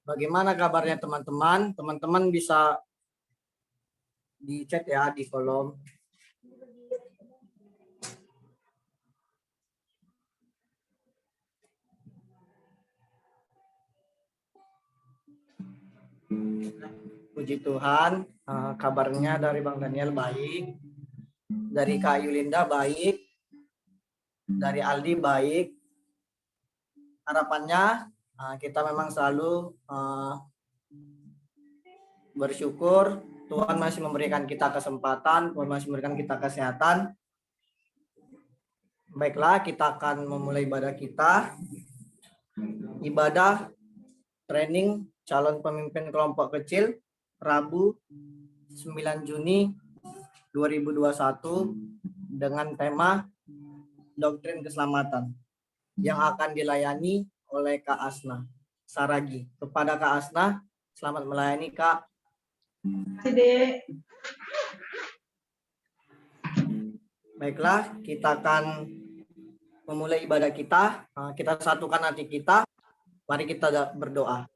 Bagaimana kabarnya teman-teman? Teman-teman bisa di chat ya di kolom. Puji Tuhan, kabarnya dari Bang Daniel baik, dari Kak Yulinda baik, dari Aldi baik. Harapannya kita memang selalu bersyukur Tuhan masih memberikan kita kesempatan, Tuhan masih memberikan kita kesehatan. Baiklah, kita akan memulai ibadah kita. Ibadah training calon pemimpin kelompok kecil Rabu 9 Juni 2021 dengan tema doktrin keselamatan yang akan dilayani oleh Kak Asna Saragi. Kepada Kak Asna, selamat melayani Kak. Baiklah, kita akan memulai ibadah kita. Kita satukan hati kita. Mari kita berdoa.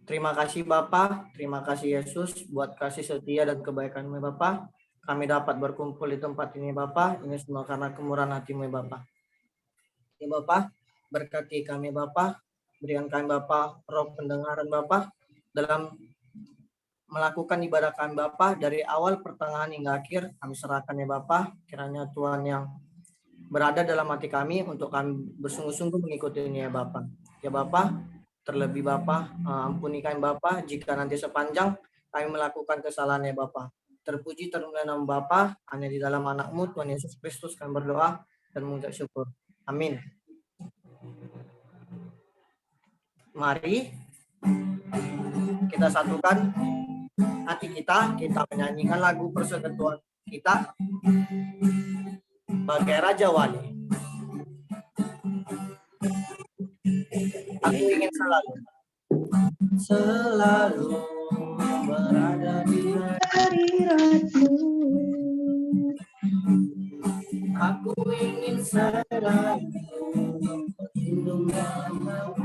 Terima kasih Bapa, terima kasih Yesus buat kasih setia dan kebaikan-Mu Bapa. Kami dapat berkumpul di tempat ini Bapa. Ini semua karena kemurahan hati-Mu Bapa. Ya Bapa, berkati kami Bapa. Berikan kami Bapa roh pendengaran Bapa dalam melakukan ibadah kami Bapa dari awal pertengahan hingga akhir. Kami serahkan ya Bapa. Kiranya Tuhan yang berada dalam hati kami untuk kami bersungguh-sungguh mengikuti ini ya Bapa. Ya Bapa, terlebih Bapa, ampuni kami Bapa jika nanti sepanjang kami melakukan kesalahan ya Bapa. Terpuji termulia nama Bapa, hanya di dalam anak-Mu Tuhan Yesus Kristus kami berdoa dan mengucap syukur. Amin. Mari kita satukan hati kita menyanyikan lagu persekutuan kita bagai Raja Wali. Aku ingin selalu berada di hadirat-Mu. Aku ingin selalu berlindung dalam-Mu.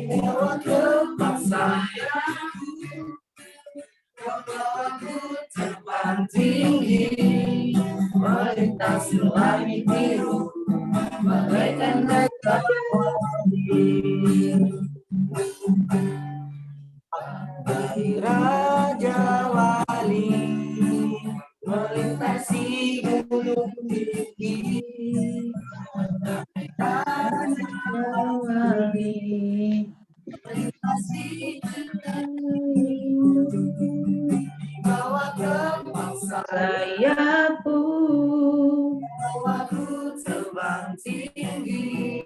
Bawa tempat saya, bawaku terbang tinggi, melintasi langit biru, bagaikan Raja Wali. Bagai Raja Wali, melintasi gunung tinggi. Raja Wali, melintasi bawa tempat sayapku, bawaku terbang tinggi,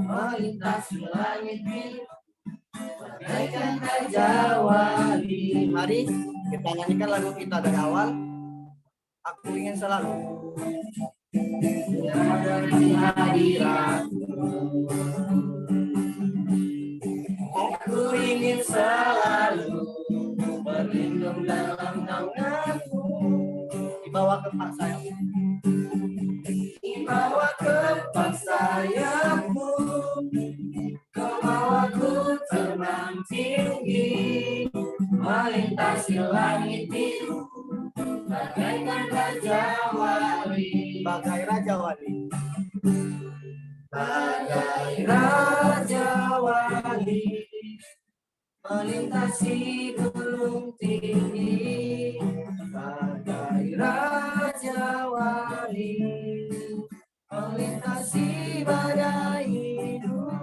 melintasi langit biru, bagaikan Raja Wali. Mari kita nyanyikan lagu kita dari awal. Aku ingin selalu berada di hadirat-Mu. Aku ingin selalu berlindung dalam naungan-Mu. Dibawa ke tempat sayap-Mu, dibawa ke tempat sayap-Mu. Kau bawaku terbang tinggi, melintasi langit biru, bagaikan Raja Wali. Bagai Raja Wali, bagai Raja Wali, melintasi gunung tinggi, bagai Raja Wali, melintasi badai hidup,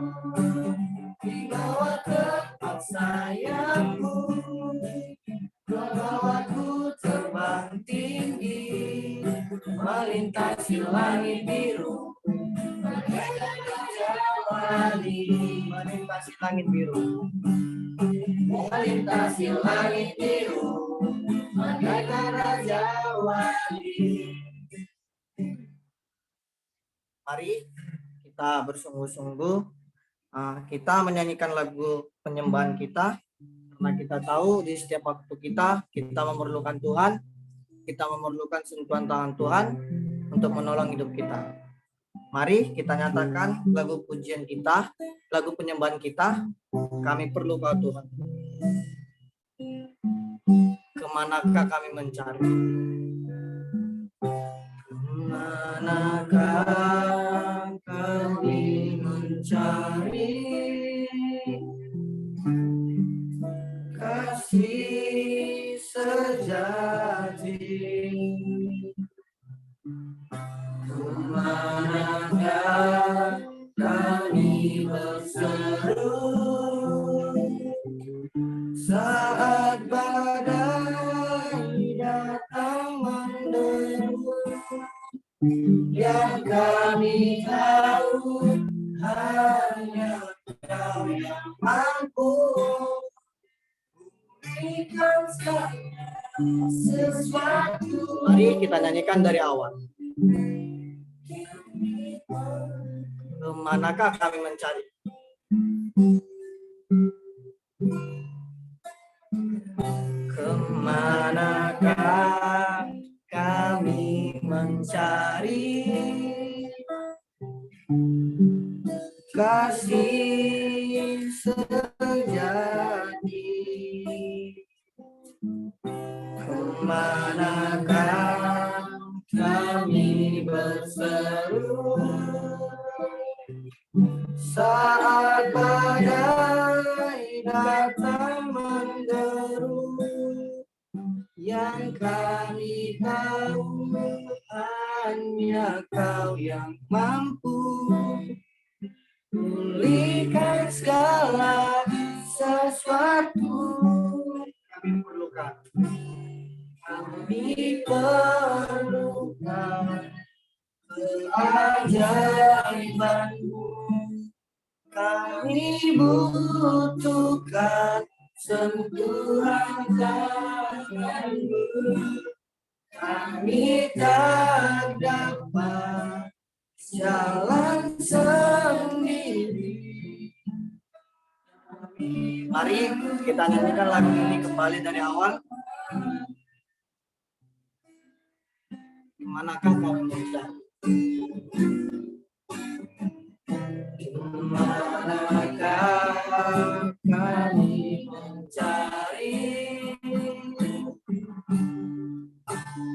dibawa ke tempat sayap-Mu. Kau bawaku terbang tinggi, melintasi langit biru, bagaikan Raja Wali. Melintasi langit biru, melintasi langit biru, bagaikan Raja Wali. Mari kita bersungguh-sungguh, kita menyanyikan lagu penyembahan kita, karena kita tahu di setiap waktu kita memerlukan Tuhan, kita memerlukan sentuhan tangan Tuhan untuk menolong hidup kita. Mari kita nyatakan lagu pujian kita, lagu penyembahan kita. Kami perlu Kau Tuhan. Kemanakah kami mencari? Kemanakah kami mencari kasih sejati? Kemanakah kami berseru saat badai datang menderu? Yang kami tahu hanya Kau yang mampu berikan sesuatu. Mari kita nyanyikan dari awal. Kemanakah kami mencari? Kemanakah kami mencari kasih sejati? Kemanakah kami berseru saat badai datang menderu? Yang kami tahu hanya Kau yang mampu pulihkan segala sesuatu. Kami perlukan. Kami perlukan keajaiban-Mu. Kami butuhkan sentuhan tangan-Mu. Kami tak dapat jalan sendiri. Mari kita nyanyikan lagu ini kembali dari awal. Kemanakah kami mencari? Kemanakah kami mencari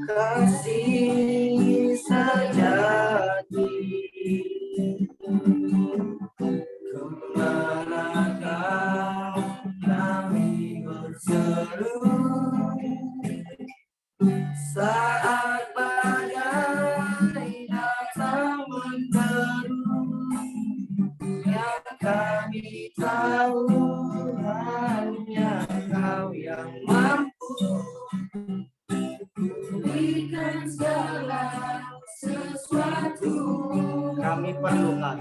kasih sejati? Kemanakah kami berseru saat badai datang menderu? Yang kami tahu hanya Kau yang mampu berikan segala sesuatu. Kami perlukan.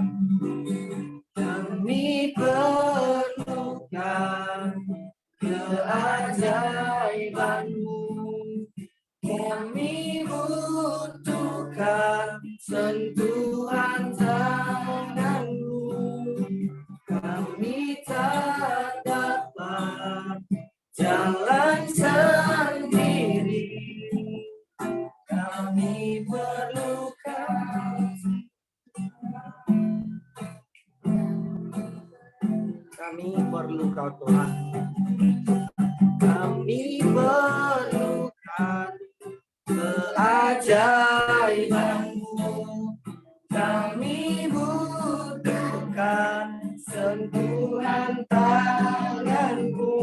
Kami perlukan keajaiban-Mu. Kami butuhkan sentuhan tangan-Mu. Kami tak dapat jalan sendiri. Kami perlukan. Kami perlu Kau Tuhan. Kami perlukan keajaiban-Mu. Kami butuhkan sentuhan tangan-Mu.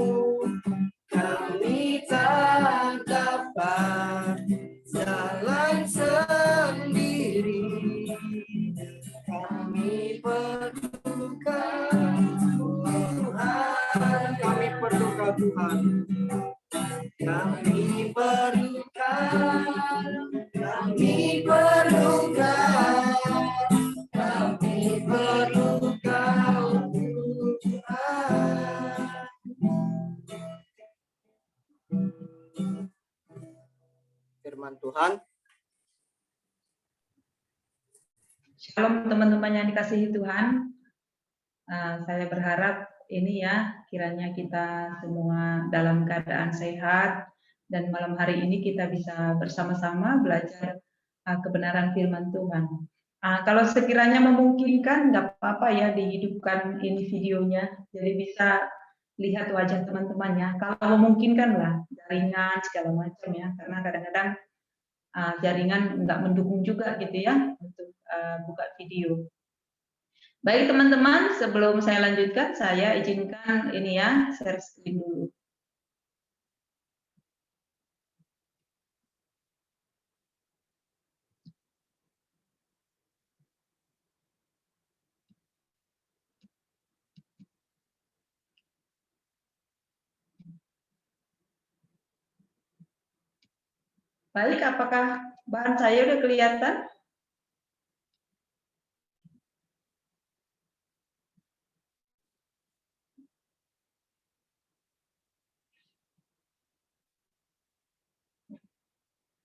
Kami tak dapat jalan sendiri. Kami perlukan Tuhan. Kami perlukan Tuhan. Kami perlukan. Kami perlukan. Kami perlukan Tuhan. Firman Tuhan. Shalom teman-teman yang dikasihi Tuhan. Saya berharap ini ya, kiranya kita semua dalam keadaan sehat dan malam hari ini kita bisa bersama-sama belajar kebenaran firman Tuhan. Kalau sekiranya memungkinkan, nggak apa-apa ya dihidupkan ini videonya, jadi bisa lihat wajah teman-temannya. Kalau memungkinkan lah, jaringan segala macam ya, karena kadang-kadang jaringan nggak mendukung juga gitu ya untuk buka video. Baik teman-teman, sebelum saya lanjutkan, saya izinkan ini ya, share screen dulu. Baik, apakah bahan saya udah kelihatan?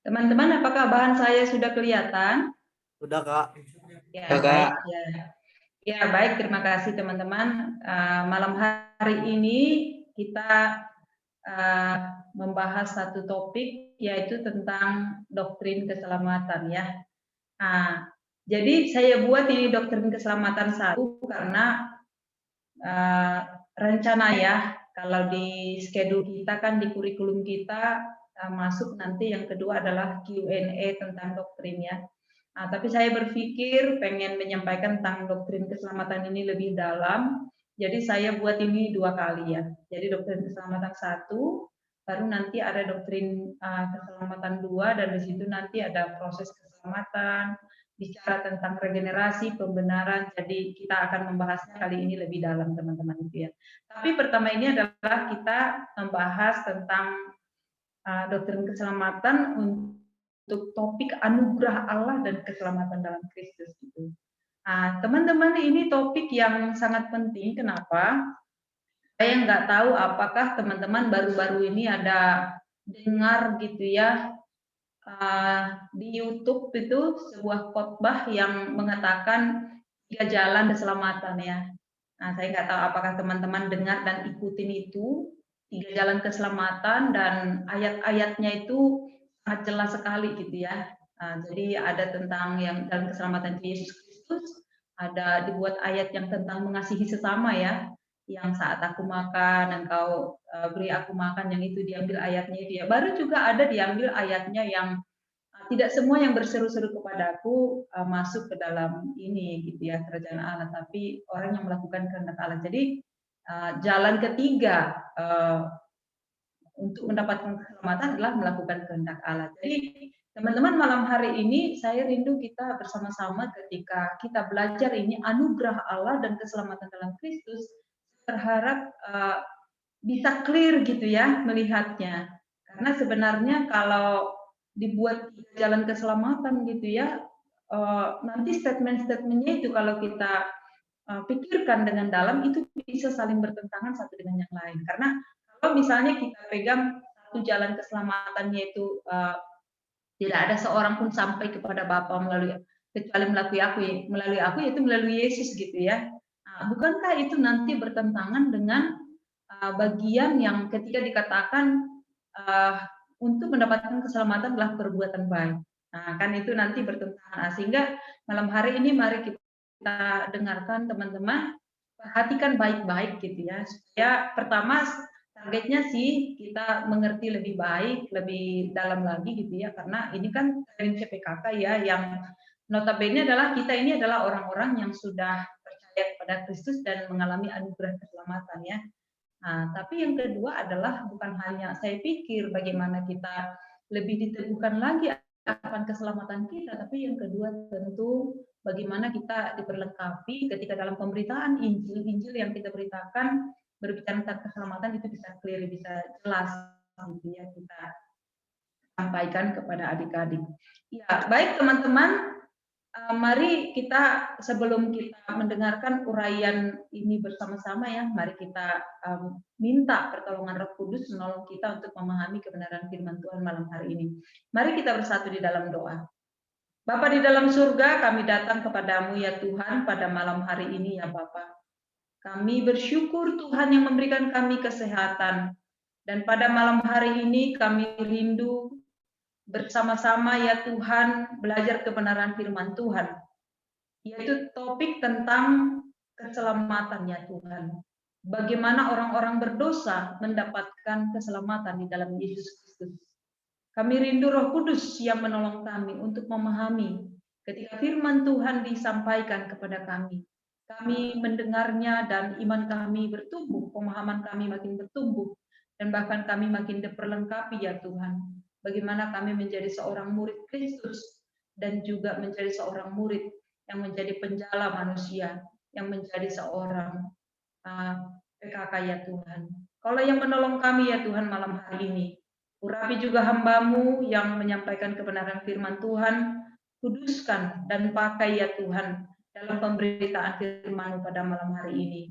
Teman-teman, apakah bahan saya sudah kelihatan? Sudah, Kak. Ya, Ya, Kak. baik ya. Ya, baik, terima kasih teman-teman. Malam hari ini kita membahas satu topik, yaitu tentang doktrin keselamatan ya. Jadi saya buat ini doktrin keselamatan 1 karena rencana ya, kalau di schedule kita kan di kurikulum kita masuk nanti yang kedua adalah Q&A tentang doktrin ya. Tapi saya berpikir pengen menyampaikan tentang doktrin keselamatan ini lebih dalam, jadi saya buat ini 2 kali ya. Jadi doktrin keselamatan 1, baru nanti ada doktrin keselamatan 2, dan di situ nanti ada proses keselamatan, bicara tentang regenerasi, pembenaran. Jadi kita akan membahasnya kali ini lebih dalam teman-teman itu ya. Tapi pertama ini adalah kita membahas tentang doktrin keselamatan untuk topik anugerah Allah dan keselamatan dalam Kristus itu. Teman-teman, ini topik yang sangat penting. Kenapa? Saya nggak tahu apakah teman-teman baru-baru ini ada dengar gitu ya di YouTube itu sebuah khotbah yang mengatakan 3 jalan keselamatan ya. Saya nggak tahu apakah teman-teman dengar dan ikutin itu 3 jalan keselamatan, dan ayat-ayatnya itu sangat jelas sekali gitu ya. Jadi ada tentang yang dalam keselamatan Yesus Kristus, ada dibuat ayat yang tentang mengasihi sesama ya, yang saat aku makan engkau beri aku makan, yang itu diambil ayatnya itu ya. Baru juga ada diambil ayatnya yang tidak semua yang berseru-seru kepadaku masuk ke dalam ini gitu ya, kerajaan Allah, tapi orang yang melakukan kehendak Allah. Jadi jalan ketiga untuk mendapatkan keselamatan adalah melakukan kehendak Allah. Jadi teman-teman, malam hari ini saya rindu kita bersama-sama ketika kita belajar ini anugerah Allah dan keselamatan dalam Kristus, berharap bisa clear gitu ya melihatnya. Karena sebenarnya kalau dibuat jalan keselamatan gitu ya, nanti statement-statementnya itu kalau kita pikirkan dengan dalam itu bisa saling bertentangan satu dengan yang lain. Karena kalau misalnya kita pegang satu jalan keselamatannya itu tidak ada seorang pun sampai kepada Bapa melalui kecuali melalui aku yaitu melalui Yesus gitu ya. Bukankah itu nanti bertentangan dengan bagian yang ketika dikatakan untuk mendapatkan keselamatan adalah perbuatan baik. Kan itu nanti bertentangan. Sehingga malam hari ini mari kita dengarkan teman-teman, perhatikan baik-baik gitu ya, supaya pertama targetnya sih kita mengerti lebih baik, lebih dalam lagi gitu ya, karena ini kan training CPKK ya, yang notabene adalah kita ini adalah orang-orang yang sudah percaya kepada Kristus dan mengalami anugerah keselamatan ya. Tapi yang kedua adalah bukan hanya saya pikir bagaimana kita lebih diteguhkan lagi akan keselamatan kita, tapi yang kedua tentu bagaimana kita diperlengkapi ketika dalam pemberitaan Injil yang kita beritakan berbicara tentang keselamatan itu bisa clear, bisa jelas gitu ya, kita sampaikan kepada adik-adik. Ya, baik teman-teman, mari kita sebelum kita mendengarkan uraian ini bersama-sama ya, mari kita minta pertolongan Roh Kudus menolong kita untuk memahami kebenaran firman Tuhan malam hari ini. Mari kita bersatu di dalam doa. Bapa di dalam surga, kami datang kepadamu ya Tuhan pada malam hari ini ya Bapa. Kami bersyukur Tuhan yang memberikan kami kesehatan, dan pada malam hari ini kami rindu bersama-sama ya Tuhan belajar kebenaran firman Tuhan. yaitu topik tentang keselamatan ya Tuhan. Bagaimana orang-orang berdosa mendapatkan keselamatan di dalam Yesus Kristus. Kami rindu Roh Kudus yang menolong kami untuk memahami ketika firman Tuhan disampaikan kepada kami. Kami mendengarnya dan iman kami bertumbuh, pemahaman kami makin bertumbuh, dan bahkan kami makin diperlengkapi ya Tuhan. Bagaimana kami menjadi seorang murid Kristus dan juga menjadi seorang murid yang menjadi penjala manusia, yang menjadi seorang PKK ya Tuhan. Kalau yang menolong kami ya Tuhan malam hari ini, urapi juga hamba-Mu yang menyampaikan kebenaran firman Tuhan, kuduskan dan pakai ya Tuhan dalam pemberitaan firman-Mu pada malam hari ini.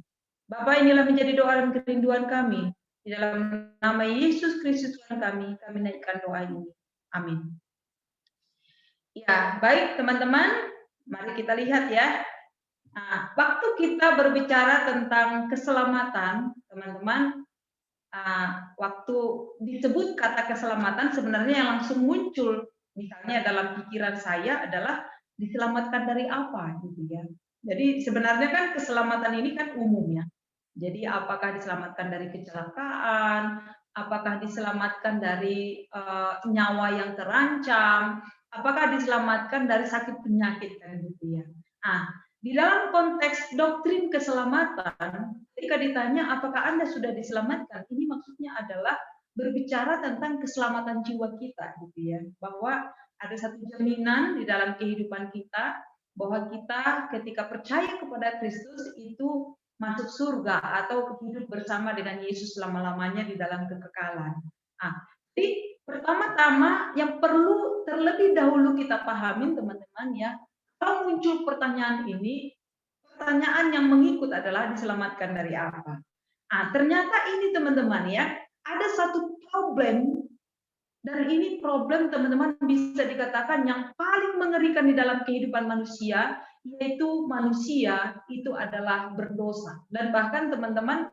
Bapa, inilah menjadi doa dan kerinduan kami. Di dalam nama Yesus Kristus Tuhan kami naikkan doa ini. Amin. Ya, baik teman-teman, mari kita lihat ya. Nah, waktu kita berbicara tentang keselamatan, teman-teman, waktu disebut kata keselamatan sebenarnya yang langsung muncul, misalnya dalam pikiran saya adalah diselamatkan dari apa, gitu ya. Jadi sebenarnya kan keselamatan ini kan umum ya. Jadi apakah diselamatkan dari kecelakaan, apakah diselamatkan dari nyawa yang terancam, apakah diselamatkan dari sakit penyakit kan gitu ya. Di dalam konteks doktrin keselamatan, ketika ditanya apakah Anda sudah diselamatkan, ini maksudnya adalah berbicara tentang keselamatan jiwa kita, gitu ya. Bahwa ada satu jaminan di dalam kehidupan kita, bahwa kita ketika percaya kepada Kristus itu masuk surga atau hidup bersama dengan Yesus selama-lamanya di dalam kekekalan. Jadi pertama-tama yang perlu terlebih dahulu kita pahamin teman-teman ya, kalau muncul pertanyaan ini, pertanyaan yang mengikut adalah diselamatkan dari apa? Ternyata ini teman-teman ya, ada satu problem, dan ini problem teman-teman bisa dikatakan yang paling mengerikan di dalam kehidupan manusia, yaitu manusia itu adalah berdosa. Dan bahkan teman-teman,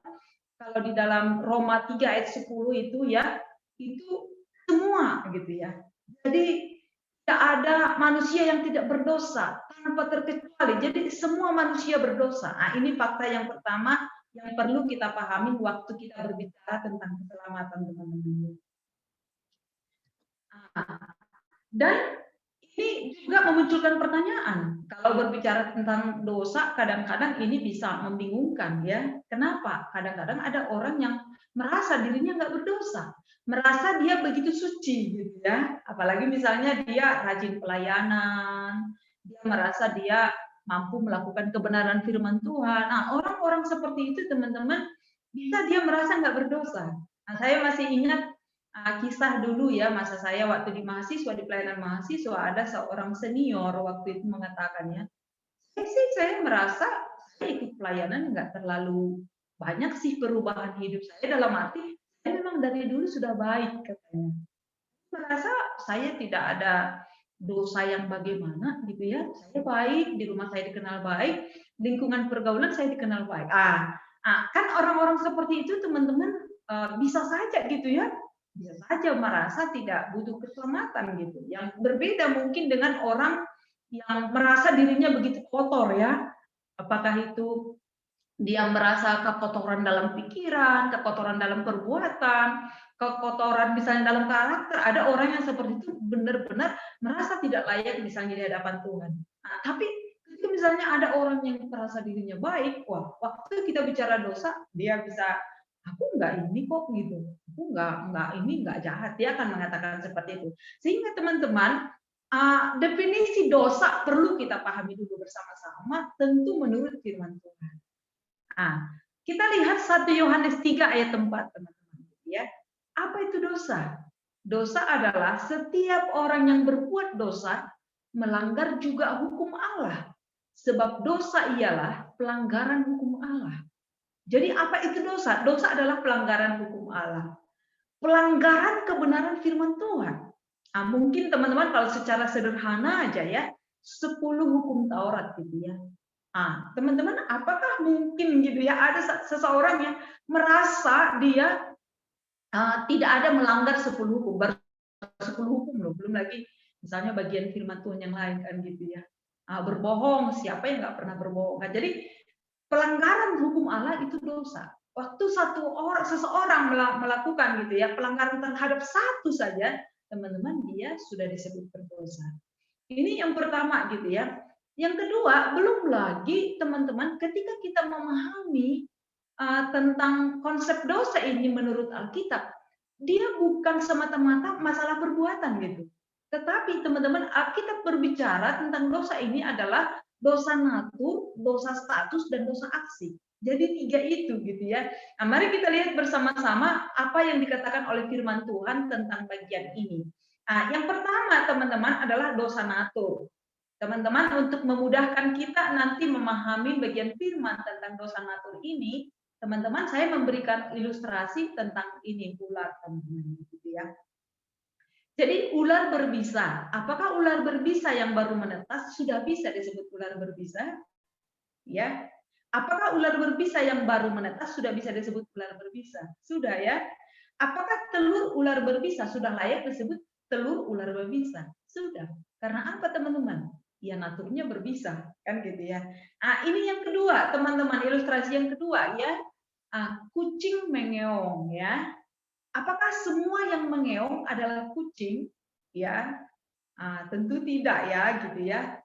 kalau di dalam Roma 3 ayat 10 itu ya, itu semua gitu ya. Jadi tidak ada manusia yang tidak berdosa tanpa terkecuali. Jadi semua manusia berdosa. Ini fakta yang pertama yang perlu kita pahami waktu kita berbicara tentang keselamatan teman-teman. Dan ini juga memunculkan pertanyaan. Kalau berbicara tentang dosa, kadang-kadang ini bisa membingungkan ya. Kenapa? Kadang-kadang ada orang yang merasa dirinya nggak berdosa, merasa dia begitu suci gitu ya. Apalagi misalnya dia rajin pelayanan, dia merasa dia mampu melakukan kebenaran firman Tuhan. Orang-orang seperti itu teman-teman bisa dia merasa nggak berdosa. Saya masih ingat kisah dulu ya, masa saya waktu di mahasiswa, di pelayanan mahasiswa, ada seorang senior waktu itu mengatakannya, saya merasa saya ikut pelayanan nggak terlalu banyak sih perubahan hidup saya, dalam arti saya memang dari dulu sudah baik katanya. Merasa saya tidak ada dosa yang bagaimana gitu ya, saya baik, di rumah saya dikenal baik, lingkungan pergaulan saya dikenal baik. Kan orang-orang seperti itu teman-teman bisa saja gitu ya, bisa saja merasa tidak butuh keselamatan gitu. Yang berbeda mungkin dengan orang yang merasa dirinya begitu kotor ya. Apakah itu dia merasa kekotoran dalam pikiran, kekotoran dalam perbuatan, kekotoran misalnya dalam karakter. Ada orang yang seperti itu benar-benar merasa tidak layak misalnya di hadapan Tuhan. Tapi ketika misalnya ada orang yang merasa dirinya baik, wah, waktu kita bicara dosa, dia bisa, aku enggak ini kok gitu, aku enggak jahat, dia akan mengatakan seperti itu. Sehingga teman-teman, definisi dosa perlu kita pahami dulu bersama-sama, tentu menurut firman Tuhan. Kita lihat 1 Yohanes 3 ayat 4 teman-teman ya. Apa itu dosa? Dosa adalah setiap orang yang berbuat dosa melanggar juga hukum Allah. Sebab dosa ialah pelanggaran hukum Allah. Jadi apa itu dosa? Dosa adalah pelanggaran hukum Allah. Pelanggaran kebenaran firman Tuhan. Mungkin teman-teman kalau secara sederhana aja ya, 10 hukum Taurat gitu ya. Teman-teman, apakah mungkin gitu ya ada seseorang yang merasa dia tidak ada melanggar 10 hukum, baru 10 hukum loh, belum lagi misalnya bagian firman Tuhan yang lain kan gitu ya. Berbohong, siapa yang nggak pernah berbohong? Nah, jadi pelanggaran hukum Allah itu dosa. Waktu seseorang melakukan gitu ya, pelanggaran terhadap satu saja, teman-teman, dia sudah disebut berdosa. Ini yang pertama gitu ya. Yang kedua, belum lagi teman-teman, ketika kita memahami tentang konsep dosa ini menurut Alkitab, dia bukan semata-mata masalah perbuatan gitu. Tetapi teman-teman, Alkitab berbicara tentang dosa ini adalah dosa natur, dosa status, dan dosa aksi. Jadi tiga itu gitu ya. Nah, mari kita lihat bersama-sama apa yang dikatakan oleh firman Tuhan tentang bagian ini. Nah, yang pertama teman-teman adalah dosa natur. Teman-teman, untuk memudahkan kita nanti memahami bagian firman tentang dosa natur ini, teman-teman, saya memberikan ilustrasi tentang ini ular, teman-teman, gitu ya. Jadi ular berbisa. Apakah ular berbisa yang baru menetas sudah bisa disebut ular berbisa? Ya. Apakah ular berbisa yang baru menetas sudah bisa disebut ular berbisa? Sudah ya. Apakah telur ular berbisa sudah layak disebut telur ular berbisa? Sudah. Karena apa, teman-teman? Ya naturnya berbisa, kan gitu ya. Nah, ini yang kedua, teman-teman, ilustrasi yang kedua ya. Kucing mengeong ya. Apakah semua yang mengeong adalah kucing? Ya, tentu tidak ya, gitu ya.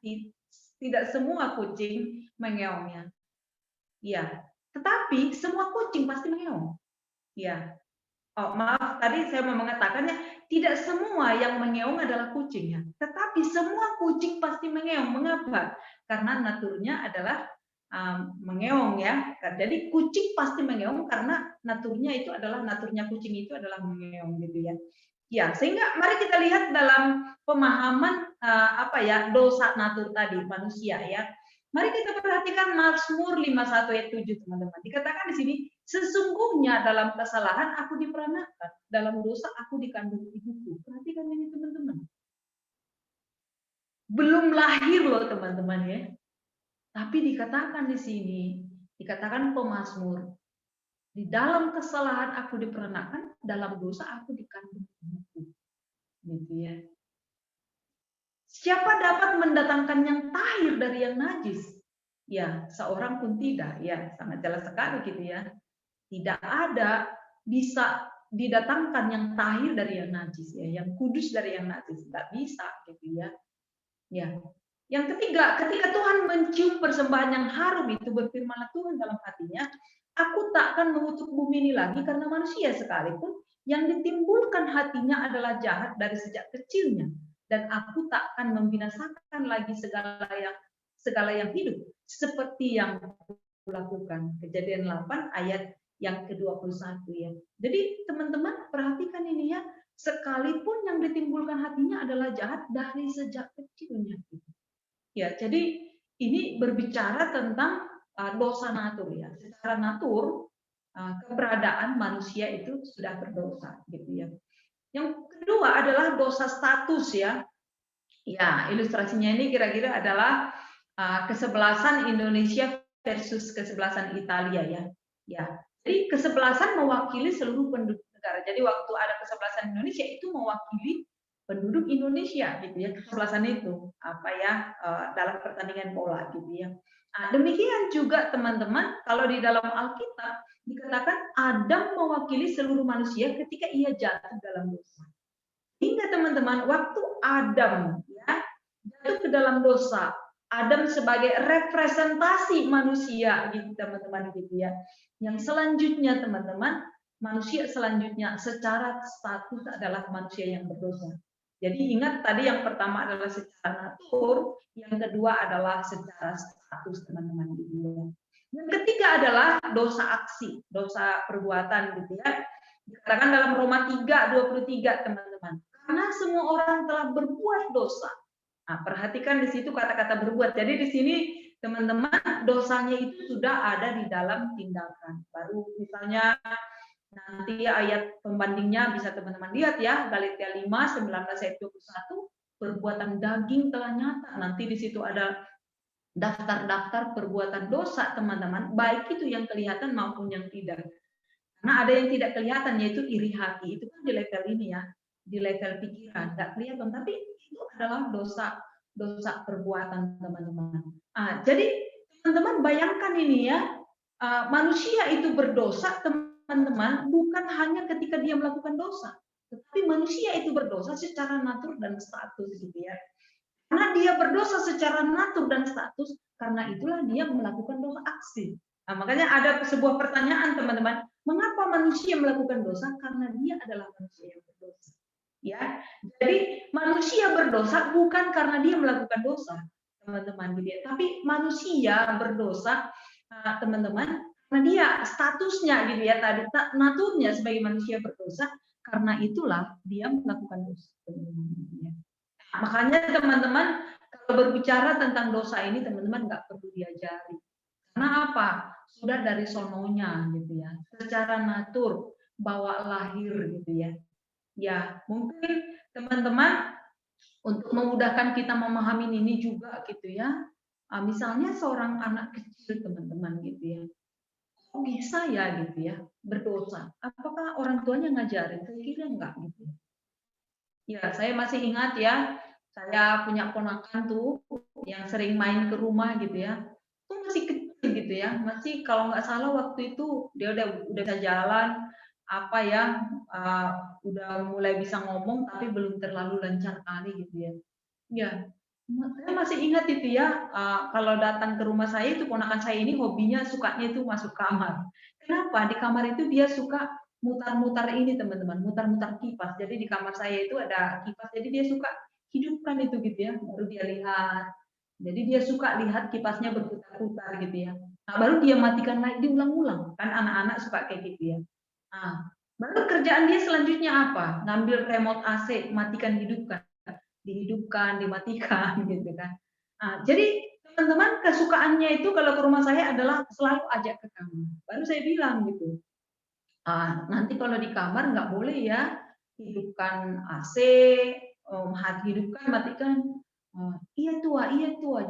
Tidak semua kucing mengeong ya. Ya, tetapi semua kucing pasti mengeong. Ya. Oh, maaf, tadi saya mau mengatakannya tidak semua yang mengeong adalah kucing ya, tetapi semua kucing pasti mengeong. Mengapa? Karena naturnya adalah mengeong ya. Jadi kucing pasti mengeong karena naturnya kucing itu adalah mengeong gitu ya. Ya, sehingga mari kita lihat dalam pemahaman dosa natur tadi manusia ya. Mari kita perhatikan Mazmur 51 ayat 7, teman-teman. Dikatakan di sini, sesungguhnya dalam kesalahan aku diperanakan, dalam dosa aku dikandung ibuku. Perhatikan ini, teman-teman. Belum lahir loh, teman-teman ya. Tapi dikatakan di sini, dikatakan pemazmur, di dalam kesalahan aku diperanakan, dalam dosa aku dikandung ibuku. Gitu ya. Siapa dapat mendatangkan yang tahir dari yang najis? Ya, seorang pun tidak. Ya, sangat jelas sekali gitu ya. Tidak ada bisa didatangkan yang tahir dari yang najis ya, yang kudus dari yang najis. Tidak bisa gitu ya. Ya. Yang ketiga, ketika Tuhan mencium persembahan yang harum itu, berfirmanlah Tuhan dalam hatinya, aku tak akan mengutuk bumi ini lagi karena manusia sekalipun yang ditimbulkan hatinya adalah jahat dari sejak kecilnya. Dan aku tak akan membinasakan lagi segala yang hidup seperti yang kulakukan. Kejadian 8 ayat yang ke-21 ya. Jadi teman-teman perhatikan ini ya, sekalipun yang ditimbulkan hatinya adalah jahat dari sejak kecilnya. Ya, jadi ini berbicara tentang dosa natur ya. Secara natur keberadaan manusia itu sudah berdosa gitu ya. Yang kedua adalah dosa status ya. Ya, ilustrasinya ini kira-kira adalah kesebelasan Indonesia versus kesebelasan Italia ya. Ya. Jadi kesebelasan mewakili seluruh penduduk negara. Jadi waktu ada kesebelasan Indonesia itu mewakili penduduk Indonesia gitu ya. Kesebelasan itu dalam pertandingan bola gitu ya. Demikian juga teman-teman kalau di dalam Alkitab dikatakan Adam mewakili seluruh manusia ketika ia jatuh dalam dosa. Hingga teman-teman, waktu Adam ya jatuh ke dalam dosa, Adam sebagai representasi manusia gitu teman-teman gitu ya. Yang selanjutnya teman-teman, manusia selanjutnya secara status adalah manusia yang berdosa. Jadi ingat tadi yang pertama adalah secara natur, yang kedua adalah secara status teman-teman gitu ya. Yang ketiga adalah dosa aksi, dosa perbuatan gitu ya. Dikatakan dalam Roma 3:23 teman-teman. Karena semua orang telah berbuat dosa. Nah, perhatikan di situ kata-kata berbuat. Jadi di sini teman-teman dosanya itu sudah ada di dalam tindakan. Baru misalnya nanti ayat pembandingnya bisa teman-teman lihat ya, Galatia 5:19 ayat 21, perbuatan daging telah nyata. Nanti di situ ada daftar-daftar perbuatan dosa teman-teman, baik itu yang kelihatan maupun yang tidak. Karena ada yang tidak kelihatan yaitu iri hati. Itu kan di level ini ya, di level pikiran, nggak kelihatan, tapi itu adalah dosa dosa perbuatan, teman-teman. Jadi teman-teman bayangkan ini ya, manusia itu berdosa, teman-teman, bukan hanya ketika dia melakukan dosa, tetapi manusia itu berdosa secara natur dan status, gitu ya. Karena dia berdosa secara natur dan status, karena itulah dia melakukan dosa aksi. Makanya ada sebuah pertanyaan, teman-teman, mengapa manusia melakukan dosa? Karena dia adalah manusia yang berdosa. Ya, jadi manusia berdosa bukan karena dia melakukan dosa, teman-teman, gitu ya. Tapi manusia berdosa, teman-teman, karena dia statusnya, gitu ya, tadi naturnya sebagai manusia berdosa, karena itulah dia melakukan dosa, teman-teman, gitu ya. Makanya teman-teman, kalau berbicara tentang dosa ini, teman-teman nggak perlu diajari. Karena apa? Sudah dari sononya, gitu ya. Secara natur, bawa lahir, gitu ya. Ya, mungkin teman-teman untuk memudahkan kita memahami ini juga, gitu ya. Misalnya seorang anak kecil, teman-teman, gitu ya. Kok bisa ya, gitu ya, berdosa? Apakah orang tuanya ngajarin? Saya kira enggak, gitu ya. Ya, saya masih ingat ya, saya punya ponakan tuh yang sering main ke rumah gitu ya. Tuh masih kecil gitu ya, masih kalau nggak salah waktu itu dia udah bisa jalan, apa ya, udah mulai bisa ngomong tapi belum terlalu lancar kali gitu ya. Ya, saya masih ingat itu ya, kalau datang ke rumah saya itu ponakan saya ini hobinya sukanya itu masuk kamar. Kenapa? Di kamar itu dia suka mutar-mutar ini, teman-teman, mutar-mutar kipas. Jadi di kamar saya itu ada kipas, jadi dia suka hidupkan itu gitu ya, baru dia lihat. Jadi dia suka lihat kipasnya berputar-putar gitu ya. Nah, baru dia matikan lagi, diulang-ulang. Kan anak-anak suka kayak gitu ya. Nah, baru kerjaan dia selanjutnya apa? Ngambil remote AC, matikan, hidupkan, dihidupkan, dimatikan gitu kan. Nah, jadi teman-teman kesukaannya itu kalau ke rumah saya adalah selalu ajak ke kamar. Baru saya bilang gitu, nanti kalau di kamar nggak boleh ya hidupkan AC, hidupkan, matikan. Iya tua,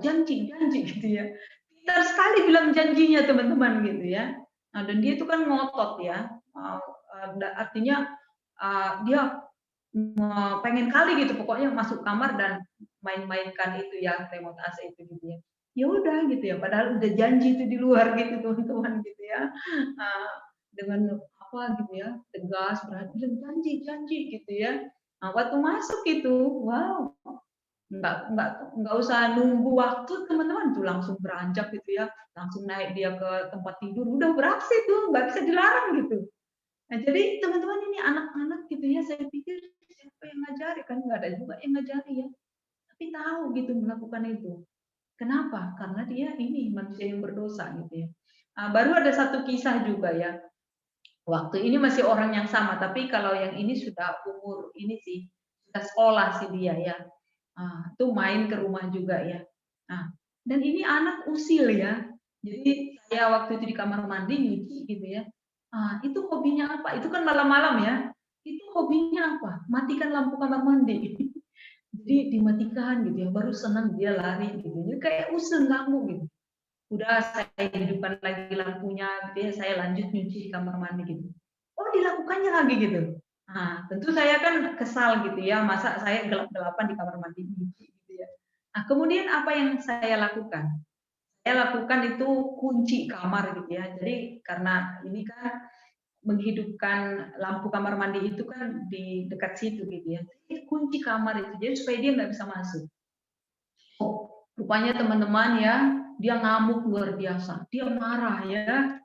janji gitu ya. Pintar sekali bilang janjinya teman-teman gitu ya. Nah, dan dia itu kan ngotot ya, artinya dia pengen kali gitu pokoknya masuk kamar dan main-mainkan itu ya remote AC itu gitu ya. Ya udah gitu ya, padahal udah janji itu di luar gitu teman-teman gitu ya. Dengan apa gitu ya, tegas berarti janji gitu ya. Nah, waktu masuk itu, wow, nggak usah nunggu waktu teman-teman tuh langsung beranjak gitu ya, langsung naik dia ke tempat tidur, udah beraksi tuh, nggak bisa dilarang gitu. Nah, jadi teman-teman ini anak-anak gitu ya, saya pikir siapa yang ngajari, kan nggak ada juga yang ngajari ya, tapi tahu gitu melakukan itu. Kenapa? Karena dia ini manusia yang berdosa gitu ya. Baru ada satu kisah juga ya. Waktu ini masih orang yang sama, tapi kalau yang ini sudah umur ini sih, sudah sekolah sih dia ya. Itu main ke rumah juga ya. Nah, dan ini anak usil ya. Jadi saya waktu itu di kamar mandi nyuci gitu ya. Itu hobinya apa? Itu kan malam-malam ya. Itu hobinya apa? Matikan lampu kamar mandi. Jadi dimatikan gitu ya, baru senang dia lari gitu. Jadi kayak usil ganggu gitu. Udah saya hidupkan lagi lampunya gitu ya, saya lanjut nyuci di kamar mandi gitu. Oh, dilakukannya lagi gitu. Tentu saya kan kesal gitu ya, masa saya gelap-gelapan di kamar mandi nyuci gitu ya. Kemudian apa yang saya lakukan? Saya lakukan itu kunci kamar gitu ya. Jadi karena ini kan menghidupkan lampu kamar mandi itu kan di dekat situ gitu ya. Jadi kunci kamar itu, jadi supaya dia nggak bisa masuk. Oh, rupanya teman-teman ya, dia ngamuk luar biasa. Dia marah ya.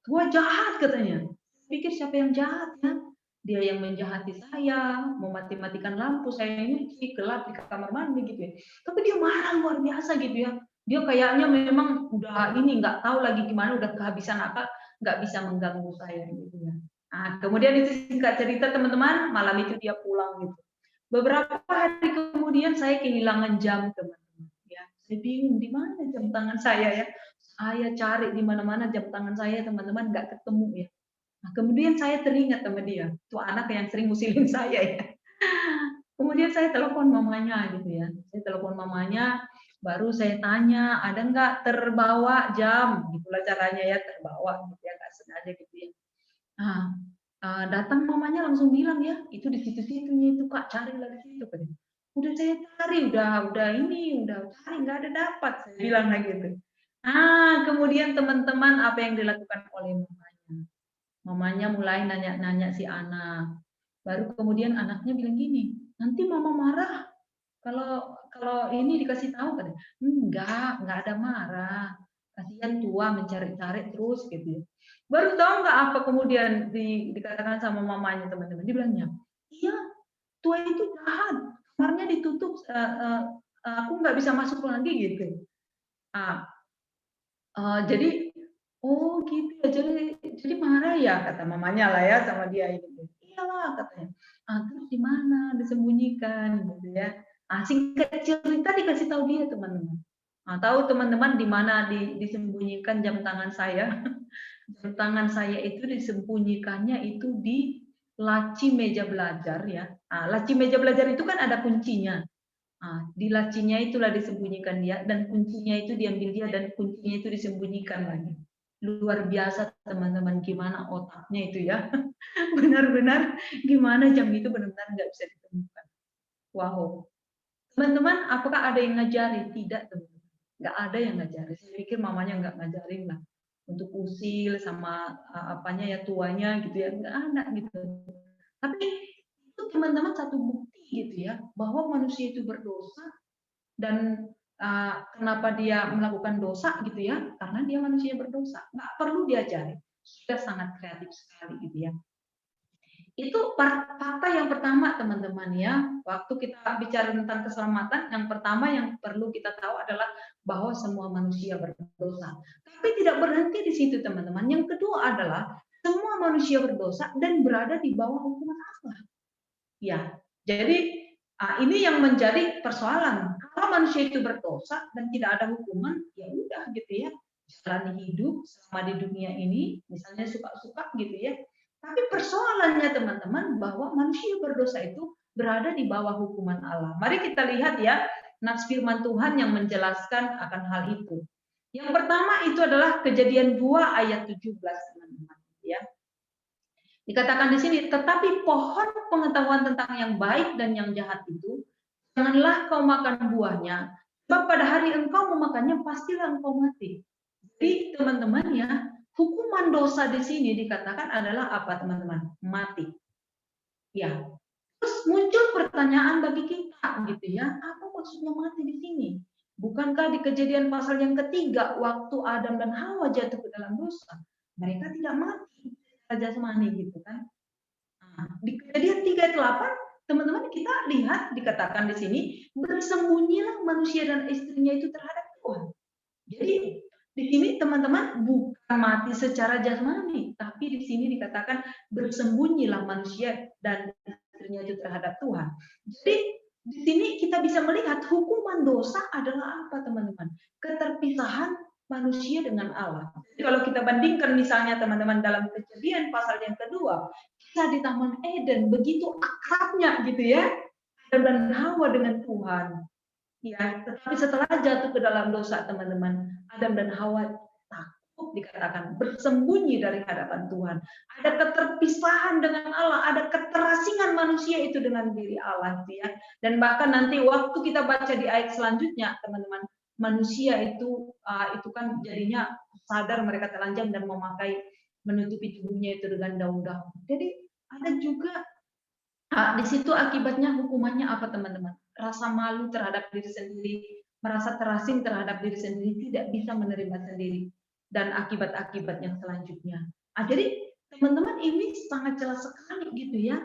Gua jahat katanya. Pikir siapa yang jahat ya? Dia yang menjahati saya, memati-matikan lampu, saya nyuci, gelap di kamar mandi gitu ya. Tapi dia marah luar biasa gitu ya. Dia kayaknya memang udah ini nggak tahu lagi gimana, udah kehabisan apa, nggak bisa mengganggu saya gitu ya. Kemudian itu singkat cerita teman-teman, malam itu dia pulang gitu. Beberapa hari kemudian saya kehilangan jam teman-teman. Ya, saya bingung di mana jam tangan saya ya. Saya cari di mana-mana jam tangan saya teman-teman nggak ketemu ya. Nah, kemudian saya teringat sama dia, itu anak yang sering musilin saya ya. Kemudian saya telepon mamanya gitu ya. Saya telepon mamanya, baru saya tanya, ada nggak terbawa jam? Gitulah caranya ya, terbawa gitu ya, nggak sengaja gitu ya. Nah, datang mamanya langsung bilang ya, itu di situ-situnya itu Kak, cari lagi situ. Udah saya cari, udah cari nggak ada dapat, saya bilang kayak gitu. Kemudian teman-teman apa yang dilakukan oleh mamanya? Mamanya mulai nanya-nanya si anak. Baru kemudian anaknya bilang gini, nanti mama marah kalau kalau ini dikasih tahu kan. Enggak ada marah. Kasihan tua mencari-cari terus gitu ya. Baru tahu nggak apa kemudian dikatakan sama mamanya teman-teman. Dia bilangnya, iya tua itu jahat, kamarnya ditutup, aku nggak bisa masuk lagi gitu. Ah, jadi oh gitu ya, jadi marah ya kata mamanya lah ya sama dia ini. Iyalah katanya. Terus di mana disembunyikan gitu ya. Singkat cerita dikasih tahu dia teman-teman. Tahu teman-teman di mana disembunyikan jam tangan saya? Jam tangan saya itu disembunyikannya itu di laci meja belajar ya. Laci meja belajar itu kan ada kuncinya. Di lacinya itulah disembunyikan dia dan kuncinya itu diambil dia dan kuncinya itu disembunyikan lagi. Luar biasa teman-teman gimana otaknya itu ya. Benar-benar gimana jam itu benar-benar nggak bisa ditemukan. Wow. Teman-teman, apakah ada yang ngajari? Tidak, teman-teman. Nggak ada yang ngajari. Saya pikir mamanya nggak ngajarin lah untuk usil sama apanya ya tuanya gitu ya. Nggak ada gitu. Tapi itu teman-teman satu bukti gitu ya bahwa manusia itu berdosa dan kenapa dia melakukan dosa gitu ya? Karena dia manusia berdosa. Nggak perlu diajari. Sudah sangat kreatif sekali gitu ya. Itu fakta yang pertama teman-teman ya. Waktu kita bicara tentang keselamatan, yang pertama yang perlu kita tahu adalah bahwa semua manusia berdosa. Tapi tidak berhenti di situ teman-teman. Yang kedua adalah semua manusia berdosa dan berada di bawah hukuman Allah. Ya, jadi ini yang menjadi persoalan. Kalau manusia itu berdosa dan tidak ada hukuman, ya udah gitu ya, jalani hidup selama di dunia ini, misalnya suka-suka gitu ya. Tapi persoalannya teman-teman bahwa manusia berdosa itu berada di bawah hukuman Allah. Mari kita lihat ya, nas firman Tuhan yang menjelaskan akan hal itu. Yang pertama itu adalah Kejadian 2 ayat 17 teman-teman ya. Dikatakan di sini, tetapi pohon pengetahuan tentang yang baik dan yang jahat itu, janganlah kau makan buahnya, sebab pada hari engkau memakannya, pastilah engkau mati. Jadi teman-teman ya, hukuman dosa di sini dikatakan adalah apa teman-teman? Mati. Ya. Terus muncul pertanyaan bagi kita gitu ya, apa maksudnya mati di sini? Bukankah di Kejadian pasal yang ketiga, waktu Adam dan Hawa jatuh ke dalam dosa, mereka tidak mati secara jasmani gitu kan? Di Kejadian 3 ayat 8, teman-teman kita lihat dikatakan di sini, bersembunyilah manusia dan istrinya itu terhadap Tuhan. Jadi di sini teman-teman bukan mati secara jasmani, tapi di sini dikatakan bersembunyilah manusia dan istrinya itu terhadap Tuhan. Jadi di sini kita bisa melihat hukuman dosa adalah apa teman-teman? Keterpisahan manusia dengan Allah. Jadi kalau kita bandingkan misalnya teman-teman dalam Kejadian pasal yang kedua, kita di Taman Eden begitu akrabnya gitu ya, Adam dan Hawa dengan Tuhan. Ya, tetapi setelah jatuh ke dalam dosa teman-teman, Adam dan Hawa takut dikatakan bersembunyi dari hadapan Tuhan. Ada keterpisahan dengan Allah, ada keterasingan manusia itu dengan diri Allah gitu ya. Dan bahkan nanti waktu kita baca di ayat selanjutnya, teman-teman, manusia itu kan jadinya sadar mereka telanjang dan memakai menutupi tubuhnya itu dengan daun-daun. Jadi ada juga di situ akibatnya hukumannya apa teman-teman? Rasa malu terhadap diri sendiri, merasa terasing terhadap diri sendiri, tidak bisa menerima sendiri, dan akibat-akibat yang selanjutnya. Jadi teman-teman ini sangat jelas sekali gitu ya.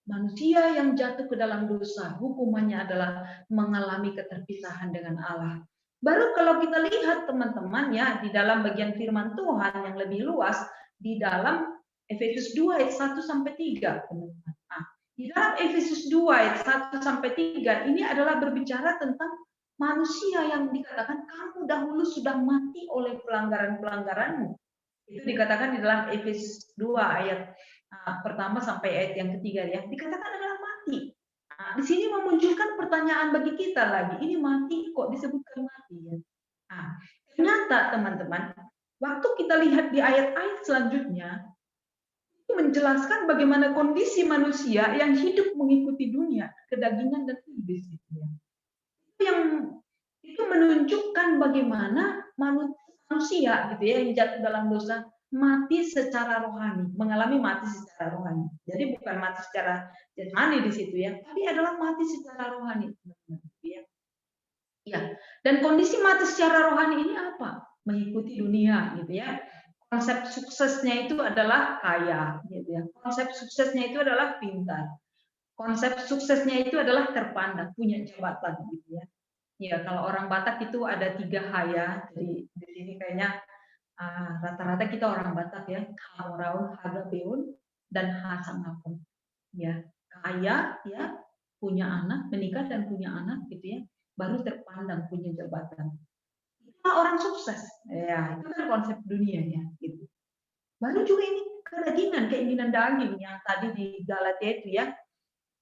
Manusia yang jatuh ke dalam dosa, hukumannya adalah mengalami keterpisahan dengan Allah. Baru kalau kita lihat teman-teman ya, di dalam bagian firman Tuhan yang lebih luas, di dalam Efesus 2 ayat 1 sampai 3, teman-teman. Di dalam Efesus 2 ayat 1 sampai 3 ini adalah berbicara tentang manusia yang dikatakan kamu dahulu sudah mati oleh pelanggaran-pelanggaranmu. Itu dikatakan di dalam Efesus 2 ayat pertama sampai ayat yang ketiga ya. Dikatakan adalah mati. Di sini memunculkan pertanyaan bagi kita lagi. Ini mati kok disebutkan mati ya. Ternyata teman-teman, waktu kita lihat di ayat-ayat selanjutnya, menjelaskan bagaimana kondisi manusia yang hidup mengikuti dunia. kedagingan dan iblis gitu ya. Yang itu menunjukkan bagaimana manusia gitu ya yang jatuh dalam dosa mati secara rohani, mengalami mati secara rohani. Jadi bukan mati secara jasmani di situ ya, tapi adalah mati secara rohani. Ya. Ya. Dan kondisi mati secara rohani ini apa? Mengikuti dunia gitu ya. Konsep suksesnya itu adalah kaya gitu ya. Konsep suksesnya itu adalah pintar. Konsep suksesnya itu adalah terpandang, punya jabatan gitu ya. Ya, kalau orang Batak itu ada 3 H ya. Jadi di sini kayaknya rata-rata kita orang Batak ya, Hauraun, Hagabeun, dan Hasangapun. Ya, kaya ya, punya anak, menikah dan punya anak gitu ya, baru terpandang punya jabatan. Itulah orang sukses. Ya, itu kan konsep dunia ya, gitu. Baru juga ini kedagingan, keinginan daging yang tadi di Galatia itu ya.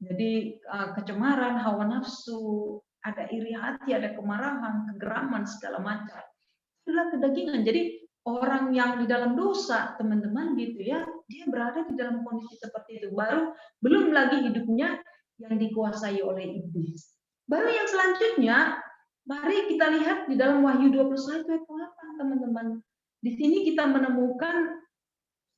Jadi kecemaran, hawa nafsu, ada iri hati, ada kemarahan, kegeraman, segala macam. Itulah kedagingan. Jadi orang yang di dalam dosa, teman-teman gitu ya, dia berada di dalam kondisi seperti itu. Baru belum lagi hidupnya yang dikuasai oleh iblis. Baru yang selanjutnya, mari kita lihat di dalam Wahyu 21 ayat 8, teman-teman. Di sini kita menemukan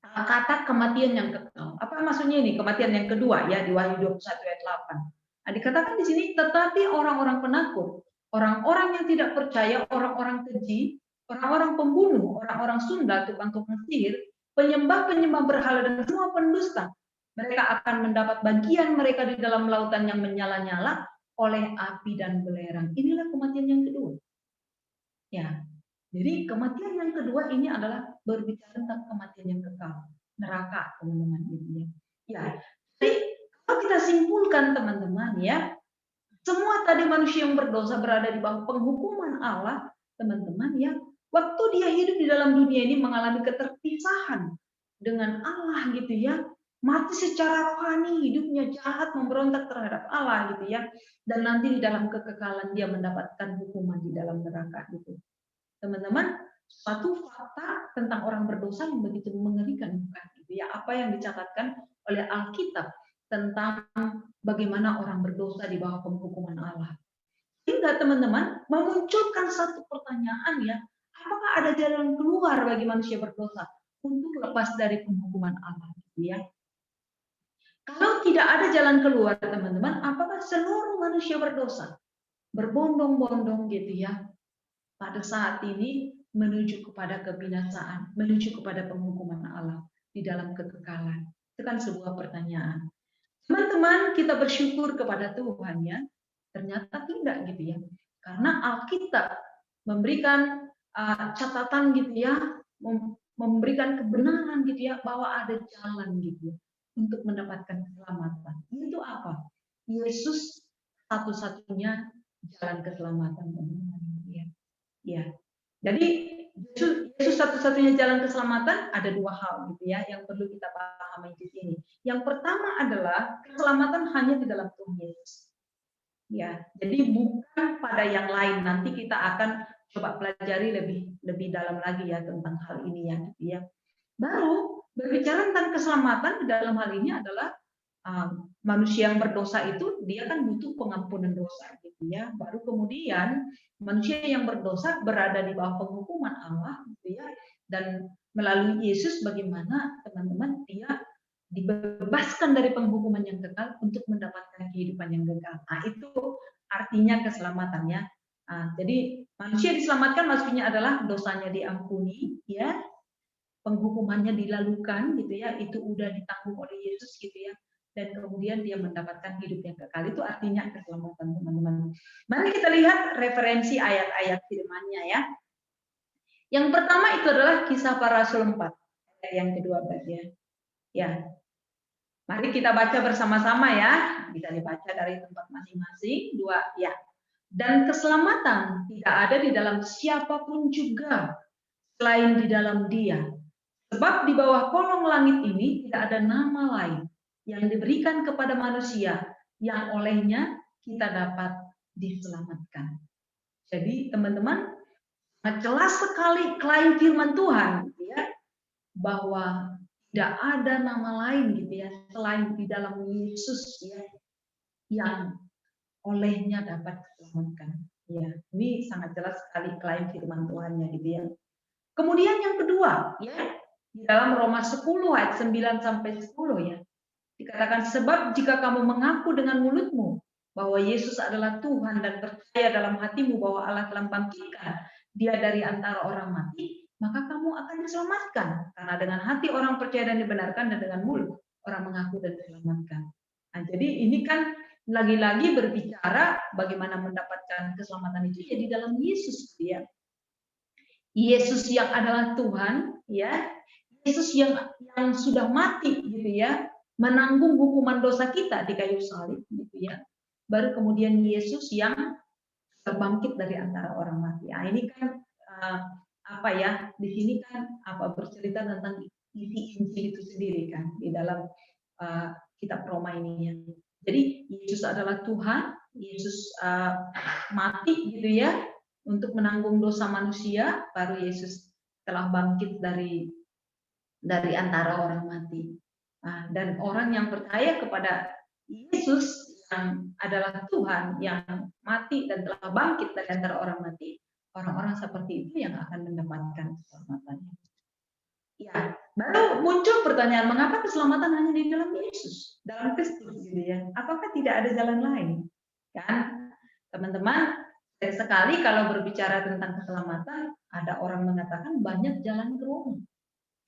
kata kematian yang kekal. Apa maksudnya ini? Kematian yang kedua ya di Wahyu 21 ayat 8. Nah, dikatakan di sini tetapi orang-orang penakut, orang-orang yang tidak percaya, orang-orang keji, orang-orang pembunuh, orang-orang sundal, tukang-tukang sihir, penyembah-penyembah berhala dan semua pendusta, mereka akan mendapat bagian mereka di dalam lautan yang menyala-nyala oleh api dan belerang. Inilah kematian yang kedua. Ya, jadi kematian yang kedua ini adalah berbicara tentang kematian yang kekal, neraka, teman-teman. Ya, jadi kalau kita simpulkan, teman-teman, ya, semua tadi manusia yang berdosa berada di bawah penghukuman Allah, teman-teman, ya. Waktu dia hidup di dalam dunia ini mengalami keterpisahan dengan Allah, gitu ya. Mati secara rohani, hidupnya jahat, memberontak terhadap Allah, gitu ya. Dan nanti di dalam kekekalan dia mendapatkan hukuman di dalam neraka, gitu. Teman-teman, suatu fakta tentang orang berdosa yang begitu mengerikan, bukan gitu ya? Apa yang dicatatkan oleh Alkitab tentang bagaimana orang berdosa di bawah penghukuman Allah. Sehingga teman-teman memunculkan satu pertanyaan ya, apakah ada jalan keluar bagi manusia berdosa untuk lepas dari penghukuman Allah, gitu ya? Kalau tidak ada jalan keluar, teman-teman, apakah seluruh manusia berdosa berbondong-bondong gitu ya pada saat ini menuju kepada kebinasaan, menuju kepada penghukuman Allah di dalam kekekalan? Itu kan sebuah pertanyaan. Teman-teman, kita bersyukur kepada Tuhan ya. Ternyata tidak gitu ya. Karena Alkitab memberikan catatan gitu ya, memberikan kebenaran gitu ya bahwa ada jalan gitu ya, untuk mendapatkan keselamatan. Itu apa? Yesus satu-satunya jalan keselamatan, teman-teman. Ya. Jadi Yesus satu-satunya jalan keselamatan, ada 2 hal gitu ya yang perlu kita pahami di sini. Yang pertama adalah keselamatan hanya di dalam Tuhan Yesus. Ya, jadi bukan pada yang lain. Nanti kita akan coba pelajari lebih dalam lagi ya tentang hal ini ya gitu ya. Baru berbicara tentang keselamatan di dalam hal ini adalah manusia yang berdosa itu dia kan butuh pengampunan dosa gitu ya. Baru kemudian manusia yang berdosa berada di bawah penghukuman Allah gitu ya. Dan melalui Yesus bagaimana teman-teman dia dibebaskan dari penghukuman yang kekal untuk mendapatkan kehidupan yang kekal. Nah, itu artinya keselamatannya. Jadi manusia diselamatkan maksudnya adalah dosanya diampuni ya. Penghukumannya dilalukan gitu ya. Itu udah ditanggung oleh Yesus gitu ya. Dan kemudian dia mendapatkan hidup yang kekal. Itu artinya keselamatan, teman-teman. Mari kita lihat referensi ayat-ayat firman-Nya ya. Yang pertama itu adalah Kisah Para Rasul 4. Yang kedua berarti ya. Ya. Mari kita baca bersama-sama ya. Bisa dibaca dari tempat masing-masing. 2 ya. Dan keselamatan tidak ada di dalam siapapun juga selain di dalam Dia. Sebab di bawah kolong langit ini tidak ada nama lain yang diberikan kepada manusia yang olehnya kita dapat diselamatkan. Jadi teman-teman, jelas sekali klaim firman Tuhan gitu ya, bahwa tidak ada nama lain gitu ya selain di dalam Yesus ya. yang olehnya dapat diselamatkan. Ya, ini sangat jelas sekali klaim firman Tuhannya gitu ya. Kemudian yang kedua, ya, di dalam Roma 10 ayat 9 sampai 10 ya. Dikatakan, sebab jika kamu mengaku dengan mulutmu bahwa Yesus adalah Tuhan dan percaya dalam hatimu bahwa Allah telah bangkitkan dia dari antara orang mati, maka kamu akan diselamatkan. Karena dengan hati orang percaya dan dibenarkan, dan dengan mulut orang mengaku dan diselamatkan. Nah, jadi ini kan lagi-lagi berbicara bagaimana mendapatkan keselamatan itu ya di dalam Yesus ya. Yesus yang adalah Tuhan ya. Yesus yang sudah mati gitu ya, menanggung hukuman dosa kita di kayu salib gitu ya. Baru kemudian Yesus yang terbangkit dari antara orang mati. Nah, ini kan apa ya? Di sini kan bercerita tentang isi Injil itu sendiri kan di dalam kitab Roma ini ya. Jadi Yesus adalah Tuhan, Yesus mati gitu ya untuk menanggung dosa manusia, baru Yesus telah bangkit dari antara orang mati. Nah, dan orang yang percaya kepada Yesus yang adalah Tuhan yang mati dan telah bangkit dari antara orang mati, orang-orang seperti itu yang akan mendapatkan keselamatan. Ya, baru muncul pertanyaan, mengapa keselamatan hanya di dalam Yesus, dalam Kristus gitu ya? Apakah tidak ada jalan lain? Kan, teman-teman, sekali kalau berbicara tentang keselamatan, ada orang mengatakan banyak jalan ke Roma.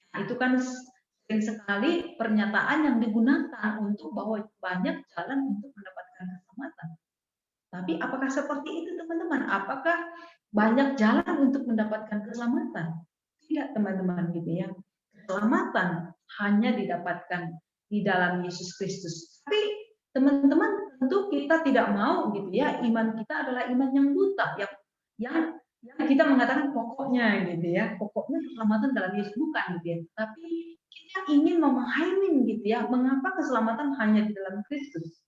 Nah, itu kan sering sekali pernyataan yang digunakan untuk bahwa banyak jalan untuk mendapatkan keselamatan. Tapi apakah seperti itu teman-teman? Apakah banyak jalan untuk mendapatkan keselamatan? Tidak teman-teman gitu ya. Keselamatan hanya didapatkan di dalam Yesus Kristus. Tapi teman-teman tentu kita tidak mau gitu ya. Iman kita adalah iman yang buta, yang kita mengatakan pokoknya gitu ya, pokoknya keselamatan dalam Yesus bukan gitu ya, tapi kita ingin memahami gitu ya, mengapa keselamatan hanya di dalam Kristus,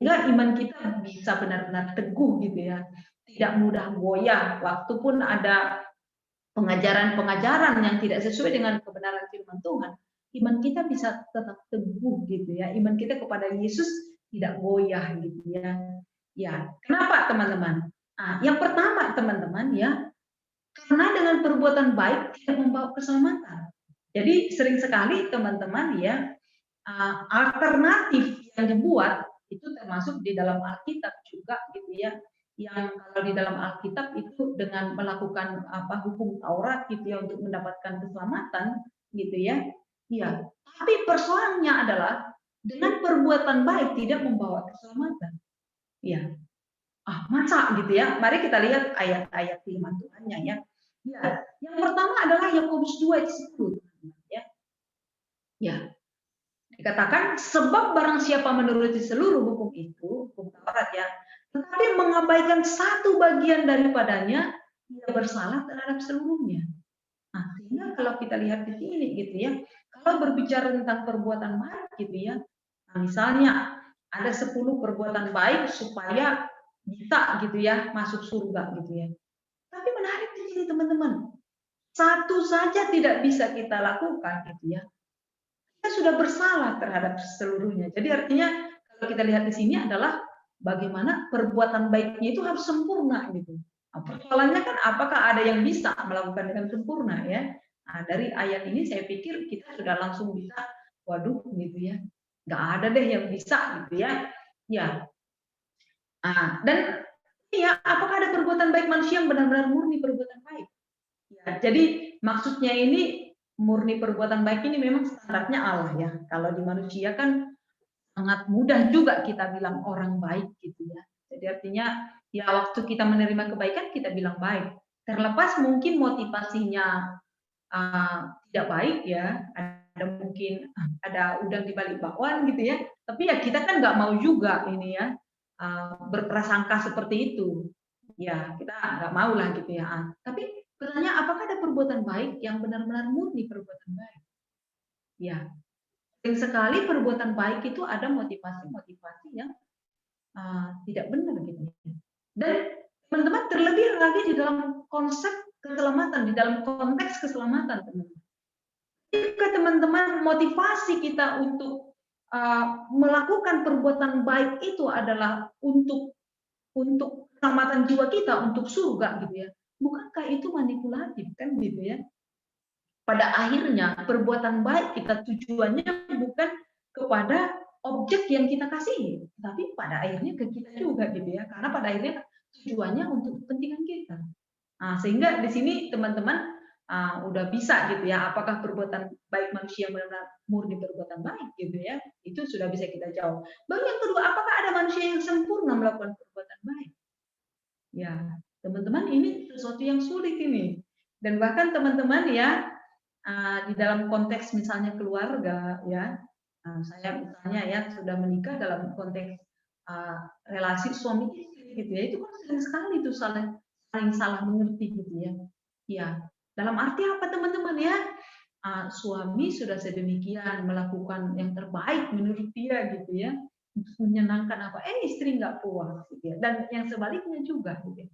sehingga iman kita bisa benar-benar teguh gitu ya, tidak mudah goyah, waktu pun ada pengajaran-pengajaran yang tidak sesuai dengan kebenaran firman Tuhan, iman kita bisa tetap teguh gitu ya, iman kita kepada Yesus tidak goyah gitu ya. Ya, kenapa teman-teman? Nah, yang pertama teman-teman ya, karena dengan perbuatan baik tidak membawa keselamatan. Jadi sering sekali teman-teman ya, alternatif yang dibuat itu termasuk di dalam Alkitab juga gitu ya. Yang kalau di dalam Alkitab itu dengan melakukan hukum Taurat gitu ya untuk mendapatkan keselamatan gitu ya. Iya, tapi persoalannya adalah dengan perbuatan baik tidak membawa keselamatan. Iya. Masa gitu ya? Mari kita lihat ayat-ayat firman Tuhannya ya. Ya, yang pertama adalah Yakobus 2 ayat 10 ya. Ya. Dikatakan sebab barang siapa menuruti seluruh hukum itu, hukum Taurat ya, tetapi mengabaikan satu bagian daripadanya, ia bersalah terhadap seluruhnya. Nah, sehingga kalau kita lihat di sini gitu ya, kalau berbicara tentang perbuatan baik gitu ya, nah misalnya ada 10 perbuatan baik supaya bisa gitu ya masuk surga gitu ya. Tapi menarik di sini teman-teman, satu saja tidak bisa kita lakukan gitu ya. Kita sudah bersalah terhadap seluruhnya. Jadi artinya kalau kita lihat di sini adalah bagaimana perbuatan baiknya itu harus sempurna gitu. Nah, persoalannya kan apakah ada yang bisa melakukan dengan sempurna ya? Nah, dari ayat ini saya pikir kita sudah langsung bisa, waduh gitu ya, nggak ada deh yang bisa gitu ya. Ya, dan ya, apakah ada perbuatan baik manusia yang benar-benar murni perbuatan baik? Ya, jadi maksudnya ini murni perbuatan baik ini memang standarnya Allah ya. Kalau di manusia kan sangat mudah juga kita bilang orang baik gitu ya. Jadi artinya ya waktu kita menerima kebaikan kita bilang baik. Terlepas mungkin motivasinya tidak baik ya. Ada mungkin ada udang di balik bakwan gitu ya. Tapi ya kita kan nggak mau juga ini ya. Berprasangka seperti itu, ya kita nggak mau lah gitu ya. Tapi pertanyaan apakah ada perbuatan baik yang benar-benar murni perbuatan baik? Ya, sering sekali perbuatan baik itu ada motivasi-motivasi yang tidak benar gitu. Dan teman-teman terlebih lagi di dalam konsep keselamatan, di dalam konteks keselamatan teman-teman. Jika teman-teman motivasi kita untuk melakukan perbuatan baik itu adalah untuk keselamatan jiwa kita, untuk surga gitu ya. Bukankah itu manipulatif kan gitu ya? Pada akhirnya perbuatan baik kita tujuannya bukan kepada objek yang kita kasihi, tapi pada akhirnya ke kita juga gitu ya. Karena pada akhirnya tujuannya untuk kepentingan kita. Nah, sehingga di sini teman-teman udah bisa gitu ya, apakah perbuatan baik manusia benar-benar murni perbuatan baik gitu ya, itu sudah bisa kita jawab. Baru yang kedua, apakah ada manusia yang sempurna melakukan perbuatan baik? Ya, teman-teman ini sesuatu yang sulit ini. Dan bahkan teman-teman ya, di dalam konteks misalnya keluarga ya, saya misalnya ya sudah menikah dalam konteks relasi suami istri gitu ya, itu kan sering sekali tuh saling salah mengerti gitu ya. Ya, dalam arti apa teman-teman ya? Suami sudah sedemikian melakukan yang terbaik menurut dia gitu ya, untuk menyenangkan apa? Istri nggak puas gitu ya. Dan yang sebaliknya juga gitu ya.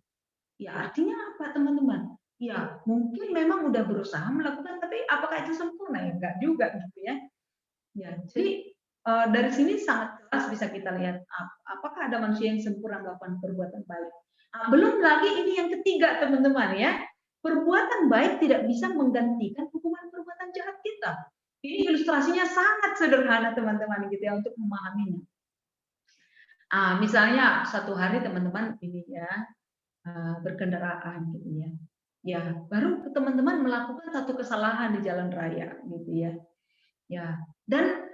Ya artinya apa teman-teman? Ya mungkin memang udah berusaha melakukan, tapi apakah itu sempurna? Ya enggak juga gitu ya. Ya, jadi dari sini sangat jelas bisa kita lihat apakah ada manusia yang sempurna melakukan perbuatan baik. Belum lagi ini yang ketiga teman-teman ya, perbuatan baik tidak bisa menggantikan hukuman perbuatan jahat kita. Ini ilustrasinya sangat sederhana teman-teman gitu ya untuk memahaminya. Misalnya satu hari teman-teman ini ya berkendaraan gitu ya. Ya, baru teman-teman melakukan satu kesalahan di jalan raya gitu ya. Ya, dan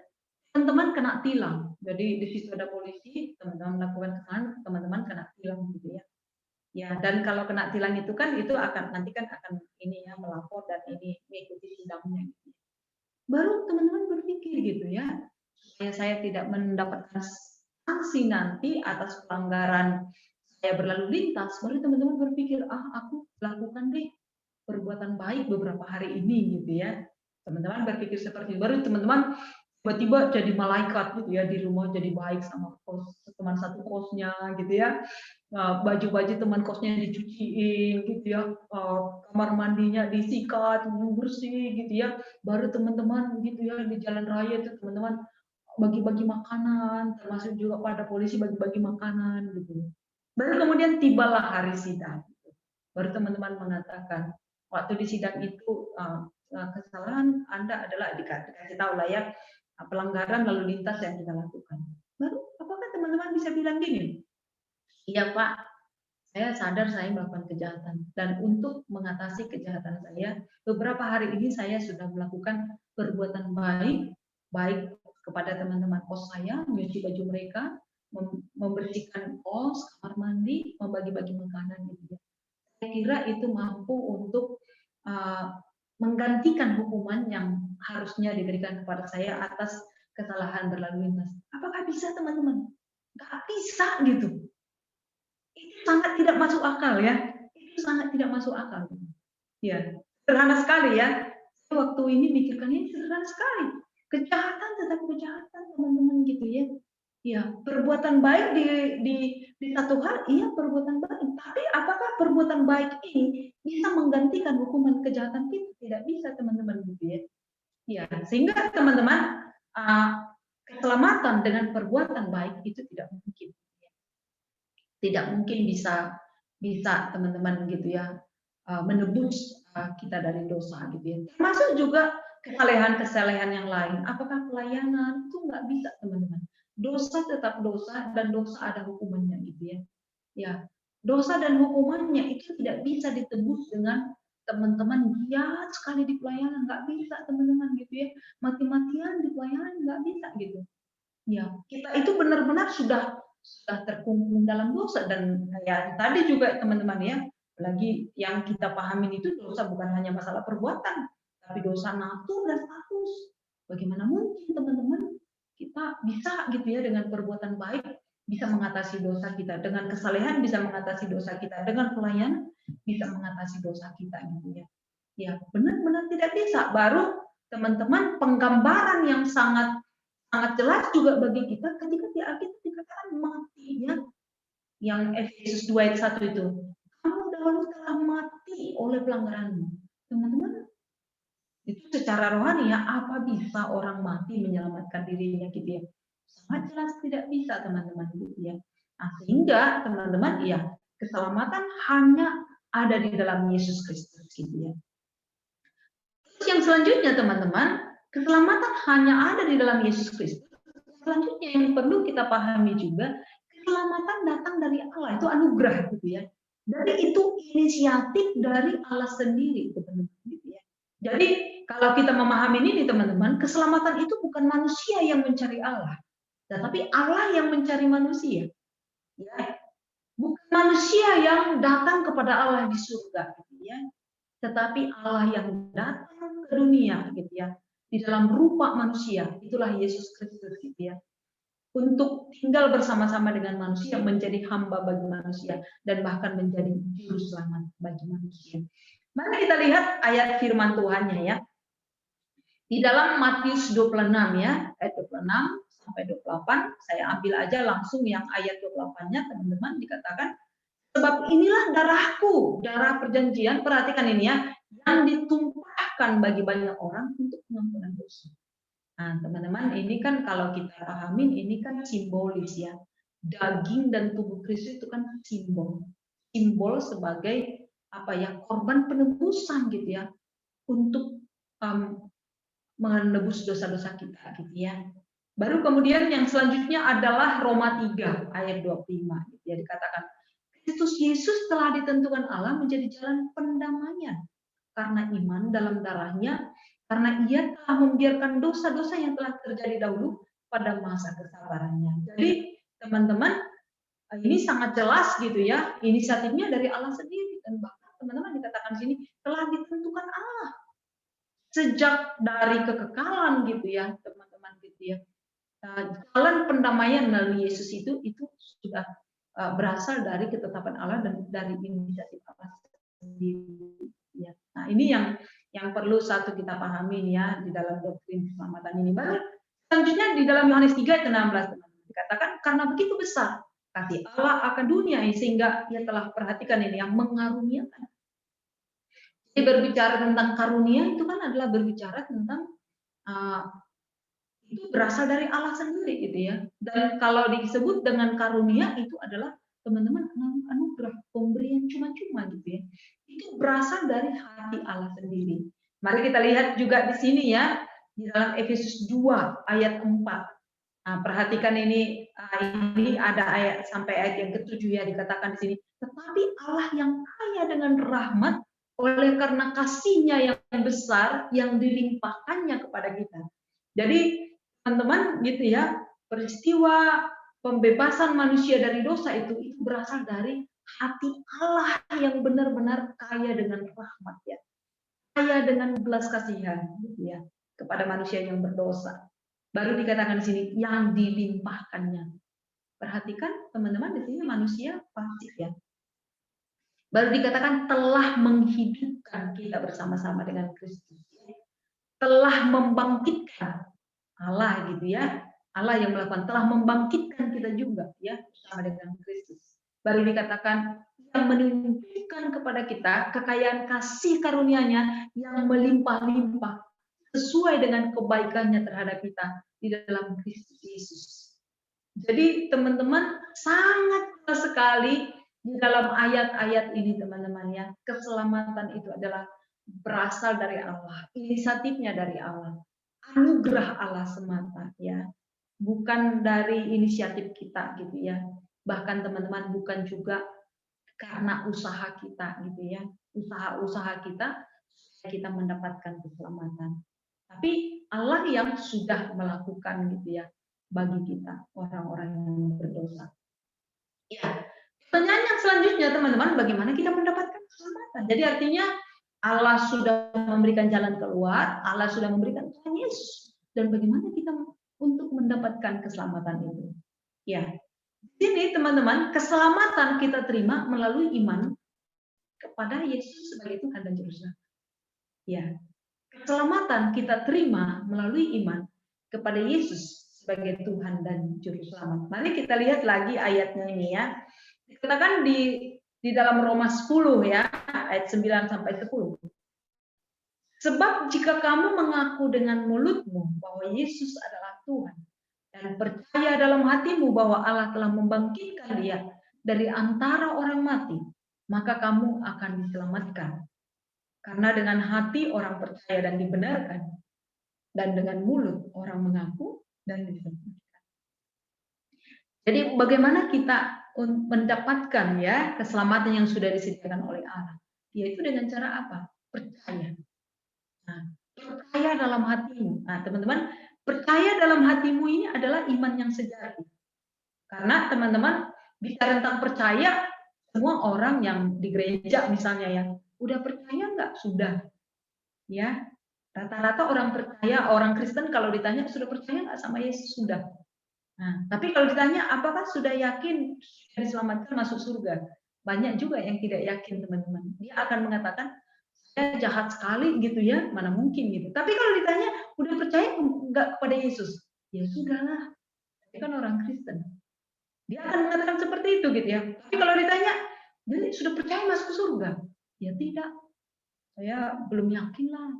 teman-teman kena tilang. Jadi di situ ada polisi, teman-teman melakukan kesalahan, teman-teman kena tilang gitu ya. Ya, dan kalau kena tilang itu kan itu akan nanti kan akan ini ya melapor dan ini mengikuti sidangnya. Gitu. Baru teman-teman berpikir gitu ya, supaya saya tidak mendapatkan sanksi nanti atas pelanggaran saya berlalu lintas, baru teman-teman berpikir, aku lakukan deh perbuatan baik beberapa hari ini gitu ya. Teman-teman berpikir seperti itu, baru teman-teman tiba-tiba jadi malaikat gitu ya, di rumah jadi baik sama teman satu kosnya gitu ya. Baju-baju teman kosnya dicuciin gitu ya, kamar mandinya disikat, bersih gitu ya. Baru teman-teman gitu ya di jalan raya itu teman-teman bagi-bagi makanan, termasuk juga pada polisi bagi-bagi makanan gitu. Baru kemudian tibalah hari sidang. Baru teman-teman mengatakan, waktu di sidang itu kesalahan Anda adalah dikasih tahu lah ya, pelanggaran lalu lintas yang kita lakukan. Baru apakah teman-teman bisa bilang gini? Iya Pak, saya sadar saya melakukan kejahatan. Dan untuk mengatasi kejahatan saya, beberapa hari ini saya sudah melakukan perbuatan baik, baik kepada teman-teman kos saya, mencuci baju mereka, membersihkan kos, kamar mandi, membagi-bagi makanan gitu ya. Saya kira itu mampu untuk menggantikan hukuman yang harusnya diberikan kepada saya atas kesalahan berlalu lintas. Apakah bisa teman-teman? Nggak bisa gitu. Itu sangat tidak masuk akal ya. Itu sangat tidak masuk akal. Ya, sederhana sekali ya. Waktu ini mikirkan ini sederhana sekali. Kejahatan tetap kejahatan teman-teman gitu ya. Ya, perbuatan baik di satu hal, iya perbuatan baik. Tapi apakah perbuatan baik ini bisa menggantikan hukuman kejahatan kita? Tidak bisa teman-teman gitu ya. Ya, sehingga teman-teman keselamatan dengan perbuatan baik itu tidak mungkin. Tidak mungkin bisa teman-teman gitu ya menebus kita dari dosa gitu ya. Termasuk juga kesalehan-kesalehan yang lain. Apakah pelayanan itu nggak bisa teman-teman. Dosa tetap dosa dan dosa ada hukumannya gitu ya. Ya, dosa dan hukumannya itu tidak bisa ditebus dengan teman-teman giat sekali di pelayanan, nggak bisa teman-teman gitu ya. Mati-matian di pelayanan nggak bisa gitu. Ya, kita itu benar-benar sudah terkungkung dalam dosa dan ya tadi juga teman-teman ya, lagi yang kita pahamin itu dosa bukan hanya masalah perbuatan, tapi dosa natur dan status. Bagaimana mungkin teman-teman kita bisa gitu ya dengan perbuatan baik bisa mengatasi dosa kita, dengan kesalehan bisa mengatasi dosa kita, dengan pelayanan bisa mengatasi dosa kita gitu ya. Ya, benar-benar tidak bisa. Baru teman-teman penggambaran yang sangat jelas juga bagi kita ketika di Alkitab dikatakan mati ya. Yang Efesus 2 ayat 1 itu. Kamu dahulu telah mati oleh pelanggaranmu. Teman-teman, Itu secara rohani ya, apa bisa orang mati menyelamatkan dirinya gitu ya? Sangat jelas tidak bisa teman-teman gitu ya. Nah, sehingga teman-teman ya, keselamatan hanya ada di dalam Yesus Kristus gitu ya. Terus yang selanjutnya teman-teman, keselamatan hanya ada di dalam Yesus Kristus. Selanjutnya yang perlu kita pahami juga, keselamatan datang dari Allah, itu anugerah gitu ya. Dari itu inisiatif dari Allah sendiri teman-teman gitu ya. Jadi kalau kita memahami ini teman-teman, keselamatan itu bukan manusia yang mencari Allah, tetapi Allah yang mencari manusia. Ya, bukan manusia yang datang kepada Allah di surga gitu ya, tetapi Allah yang datang ke dunia gitu ya, di dalam rupa manusia, itulah Yesus Kristus gitu ya, untuk tinggal bersama-sama dengan manusia, menjadi hamba bagi manusia, dan bahkan menjadi juru selamat bagi manusia. Mari kita lihat ayat firman Tuhannya ya. Di dalam Matius 26 ya, ayat 26 sampai 28, saya ambil aja langsung yang ayat 28-nya teman-teman, dikatakan, sebab inilah darahku, darah perjanjian, perhatikan ini ya, yang ditumpahkan bagi banyak orang untuk pengampunan dosa. Nah, teman-teman, ini kan kalau kita pahamin, ini kan simbolis ya. Daging dan tubuh Kristus itu kan simbol. Simbol sebagai apa ya, korban penebusan gitu ya, untuk menebus dosa-dosa kita gitu ya. Baru kemudian yang selanjutnya adalah Roma 3 ayat 25 gitu ya, dikatakan Kristus Yesus telah ditentukan Allah menjadi jalan pendamaian karena iman dalam darahnya, karena ia telah membiarkan dosa-dosa yang telah terjadi dahulu pada masa kesabarannya. Jadi teman-teman, ini sangat jelas gitu ya, inisiatifnya dari Allah sendiri, dan bahkan teman-teman dikatakan di sini telah ditentukan Allah sejak dari kekekalan gitu ya teman-teman gitu ya. Jalan pendamaian melalui Yesus itu sudah berasal dari ketetapan Allah dan dari inisiatif Allah sendiri ya. Nah, ini yang perlu satu kita pahami ya di dalam doktrin keselamatan ini. Baru selanjutnya di dalam Yohanes 3 ayat 16 teman-teman dikatakan karena begitu besar kasih Allah akan dunia ini sehingga ia telah, perhatikan ini, yang mengaruniakan. Jadi berbicara tentang karunia itu kan adalah berbicara tentang itu berasal dari Allah sendiri gitu ya. Dan kalau disebut dengan karunia itu adalah teman-teman anugerah, pemberian cuma-cuma gitu ya. Itu berasal dari hati Allah sendiri. Mari kita lihat juga di sini ya, di dalam Efesus 2 ayat 4. Nah, perhatikan ini ada ayat sampai ayat yang ke-7 ya, dikatakan di sini. Tetapi Allah yang kaya dengan rahmat oleh karena kasih-Nya yang besar yang dilimpahkannya kepada kita. Jadi teman-teman gitu ya, peristiwa pembebasan manusia dari dosa itu berasal dari hati Allah yang benar-benar kaya dengan rahmat ya, kaya dengan belas kasihan gitu ya kepada manusia yang berdosa. Baru dikatakan di sini yang dilimpahkannya. Perhatikan teman-teman, di sini manusia pasif ya. Baru dikatakan telah menghidupkan kita bersama-sama dengan Kristus. Telah membangkitkan Allah gitu ya. Allah yang melakukan, telah membangkitkan kita juga ya bersama dengan Kristus. Baru dikatakan yang menunjukkan kepada kita kekayaan kasih karunia-Nya yang melimpah-limpah sesuai dengan kebaikannya terhadap kita di dalam Kristus Yesus. Jadi teman-teman sangat sekali di dalam ayat-ayat ini teman-teman ya, keselamatan itu adalah berasal dari Allah, inisiatifnya dari Allah, anugerah Allah semata ya, bukan dari inisiatif kita gitu ya. Bahkan teman-teman bukan juga karena usaha kita gitu ya, usaha-usaha kita mendapatkan keselamatan. Tapi Allah yang sudah melakukan gitu ya bagi kita orang-orang yang berdosa. Ya, pertanyaan yang selanjutnya teman-teman, bagaimana kita mendapatkan keselamatan? Jadi artinya Allah sudah memberikan jalan keluar, Allah sudah memberikan Tuhan Yesus. Dan bagaimana kita untuk mendapatkan keselamatan itu? Ya, di sini teman-teman, keselamatan kita terima melalui iman kepada Yesus sebagai Tuhan dan Juru Selamat. Ya, keselamatan kita terima melalui iman kepada Yesus sebagai Tuhan dan Juru Selamat. Mari kita lihat lagi ayatnya ini ya. Dikatakan di dalam Roma 10 ya, ayat 9 sampai 10. Sebab jika kamu mengaku dengan mulutmu bahwa Yesus adalah Tuhan dan percaya dalam hatimu bahwa Allah telah membangkitkan Dia dari antara orang mati, maka kamu akan diselamatkan. Karena dengan hati orang percaya dan dibenarkan, dan dengan mulut orang mengaku dan diselamatkan. Jadi bagaimana kita mendapatkan ya keselamatan yang sudah disediakan oleh Allah? Yaitu dengan cara apa? Percaya. Nah, percaya dalam hatimu. Nah, teman-teman, percaya dalam hatimu ini adalah iman yang sejati. Karena teman-teman bicara tentang percaya, semua orang yang di gereja misalnya ya, udah percaya nggak? Sudah. Ya, rata-rata orang percaya, orang Kristen kalau ditanya sudah percaya nggak sama Yesus? Sudah. Nah, tapi kalau ditanya apakah sudah yakin sudah diselamatkan masuk surga? Banyak juga yang tidak yakin, teman-teman. Dia akan mengatakan saya jahat sekali gitu ya, mana mungkin gitu. Tapi kalau ditanya udah percaya enggak kepada Yesus? Ya sudahlah. Dia kan orang Kristen. Dia akan mengatakan seperti itu gitu ya. Tapi kalau ditanya, jadi sudah percaya masuk surga? Ya tidak. Saya belum yakin lah.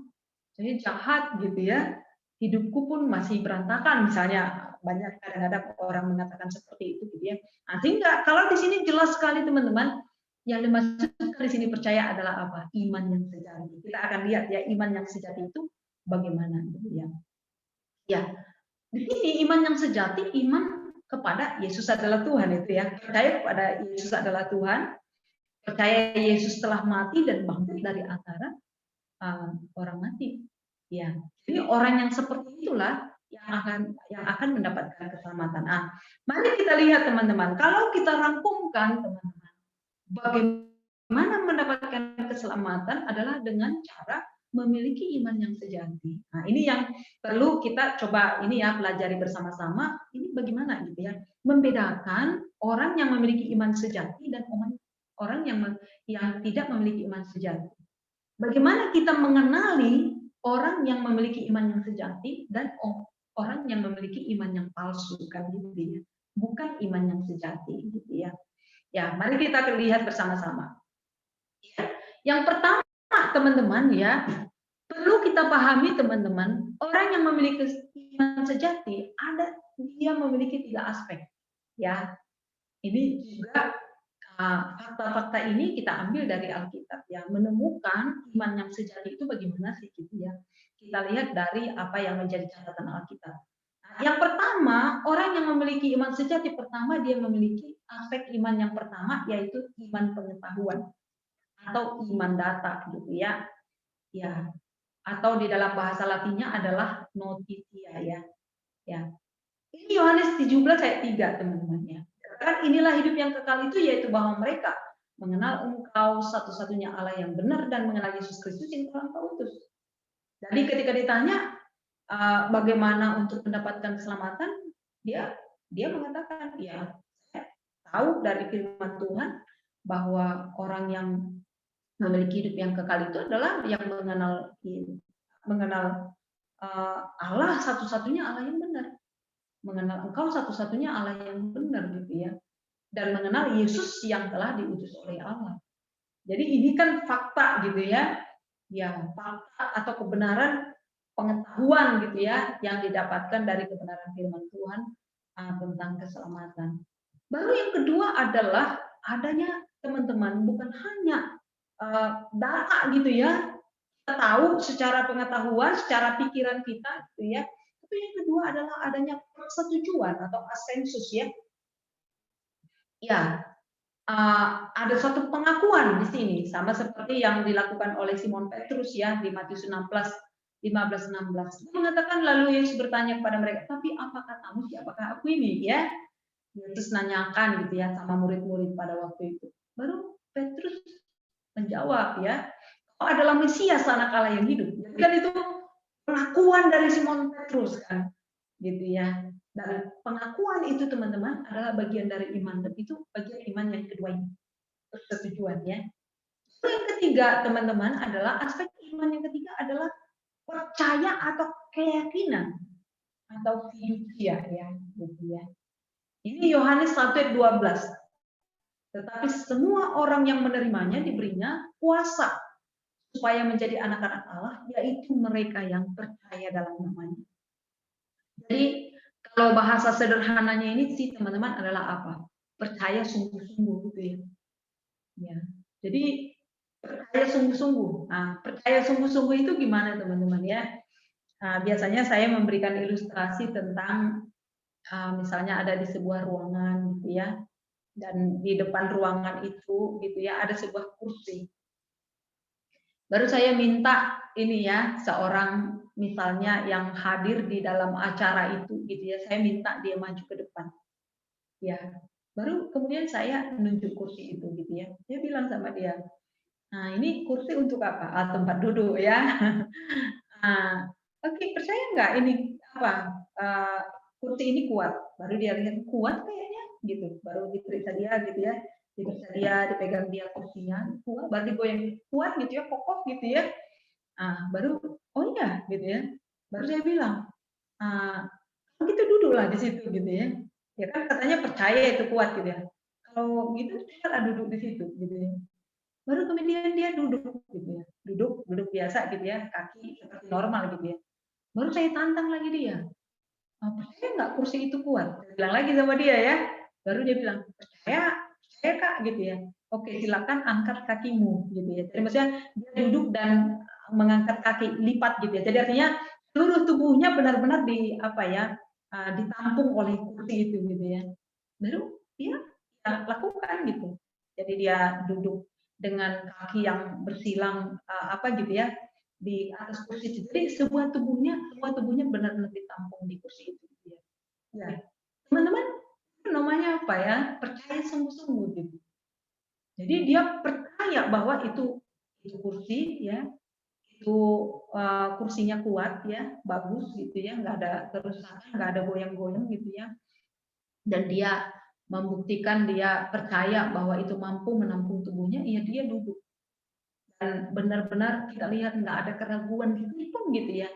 Saya jahat gitu ya. Hidupku pun masih berantakan misalnya. Banyak kadang-kadang orang mengatakan seperti itu gitu ya. Nah, sehingga kalau di sini jelas sekali teman-teman, yang dimaksudkan di sini percaya adalah apa? Iman yang sejati. Kita akan lihat ya iman yang sejati itu bagaimana gitu ya. Ya, di sini iman yang sejati iman kepada Yesus adalah Tuhan itu ya. Percaya kepada Yesus adalah Tuhan, percaya Yesus telah mati dan bangkit dari antara orang mati. Ya, jadi orang yang seperti itulah yang akan mendapatkan keselamatan. Mari kita lihat teman-teman. Kalau kita rangkumkan teman-teman, bagaimana mendapatkan keselamatan adalah dengan cara memiliki iman yang sejati. Nah, ini yang perlu kita coba ini ya pelajari bersama-sama. Ini bagaimana gitu ya, membedakan orang yang memiliki iman sejati dan orang yang tidak memiliki iman sejati. Bagaimana kita mengenali orang yang memiliki iman yang sejati dan orang yang memiliki iman yang palsu kan gitu ya. Bukan iman yang sejati gitu ya. Ya, mari kita lihat bersama-sama. Yang pertama, teman-teman ya, perlu kita pahami teman-teman, orang yang memiliki iman sejati dia memiliki 3 aspek. Ya. Ini juga fakta-fakta ini kita ambil dari Alkitab ya, menemukan iman yang sejati itu bagaimana sih gitu ya. Kita lihat dari apa yang menjadi catatan Alkitab. Yang pertama, orang yang memiliki iman sejati pertama dia memiliki aspek iman yang pertama yaitu iman pengetahuan atau iman data gitu ya. Ya. Atau di dalam bahasa Latinnya adalah notitia ya. Ya. Ini Yohanes 17 ayat 3 teman-teman ya. Kan inilah hidup yang kekal itu yaitu bahwa mereka mengenal Engkau satu-satunya Allah yang benar dan mengenal Yesus Kristus yang telah Engkau utus. Jadi ketika ditanya bagaimana untuk mendapatkan keselamatan, dia mengatakan ya saya tahu dari firman Tuhan bahwa orang yang memiliki hidup yang kekal itu adalah yang mengenal Allah satu-satunya Allah yang benar. Mengenal Engkau satu-satunya Allah yang benar gitu ya, dan mengenal Yesus yang telah diutus oleh Allah. Jadi ini kan fakta gitu ya, fakta atau kebenaran pengetahuan gitu ya yang didapatkan dari kebenaran firman Tuhan tentang keselamatan. Baru yang kedua adalah adanya teman-teman bukan hanya data gitu ya, kita tahu secara pengetahuan, secara pikiran kita gitu ya. Tapi yang kedua adalah adanya persetujuan atau asensus ya. Ya, ada suatu pengakuan di sini sama seperti yang dilakukan oleh Simon Petrus ya di Matius 15:16. Dia mengatakan lalu Yesus bertanya kepada mereka, tapi apa katamu siapakah aku ini ya? Yesus nanyakan gitu ya sama murid-murid pada waktu itu. Baru Petrus menjawab ya, kau adalah Mesias anak Allah yang hidup. Jadi kan itu pengakuan dari Simon Petrus kan gitu ya, dan pengakuan itu teman-teman adalah bagian dari iman, dan itu bagian iman yang kedua ini persetujuan ya. Yang ketiga teman-teman adalah aspek iman yang ketiga adalah percaya atau keyakinan atau fiducia ya gitu ya. Ini Yohanes 1:12. Tetapi semua orang yang menerimanya diberinya kuasa supaya menjadi anak-anak Allah, yaitu mereka yang percaya dalam namanya. Jadi kalau bahasa sederhananya ini sih teman-teman adalah apa? Percaya sungguh-sungguh gitu ya. Ya. Jadi percaya sungguh-sungguh. Nah, percaya sungguh-sungguh itu gimana teman-teman ya? Nah, biasanya saya memberikan ilustrasi tentang misalnya ada di sebuah ruangan gitu ya, dan di depan ruangan itu gitu ya ada sebuah kursi. Baru saya minta ini ya, seorang misalnya yang hadir di dalam acara itu gitu ya, saya minta dia maju ke depan. Ya, baru kemudian saya menunjuk kursi itu gitu ya. Dia bilang sama dia, "Nah, ini kursi untuk apa?" "Ah, tempat duduk ya." Nah, oke, percaya nggak ini apa? Kursi ini kuat. Baru dia lihat kuat kayaknya gitu. Baru diperiksa dia gitu ya. Diperiksa dia, dipegang dia kursinya, kuat, baru digoyang kuat gitu ya, kokoh gitu ya. Baru, oh iya gitu ya. Baru saya bilang, kalau gitu duduklah di situ gitu ya. Ya kan katanya percaya itu kuat gitu ya. Kalau gitu kita duduk di situ gitu ya. Baru kemudian dia duduk gitu ya. Duduk biasa gitu ya, kaki seperti normal gitu ya. Baru saya tantang lagi dia. Percaya nggak kursi itu kuat? Saya bilang lagi sama dia ya. Baru dia bilang, percaya Kak gitu ya. Oke, silakan angkat kakimu gitu ya. Jadi maksudnya dia duduk dan mengangkat kaki lipat gitu ya. Jadi artinya seluruh tubuhnya benar-benar di apa ya, ditampung oleh kursi itu gitu ya. Baru dia ya, lakukan gitu. Jadi dia duduk dengan kaki yang bersilang apa gitu ya, di atas kursi itu. Jadi semua tubuhnya benar-benar ditampung di kursi itu. Ya, teman-teman, namanya apa ya? Percaya sungguh-sungguh gitu. Jadi dia percaya bahwa itu kursi ya, itu kursinya kuat ya, bagus gitu ya, nggak ada kerusakan, nggak ada goyang-goyang gitu ya. Dan dia membuktikan dia percaya bahwa itu mampu menampung tubuhnya, ya dia duduk. Dan benar-benar kita lihat nggak ada keraguan sedikit pun gitu ya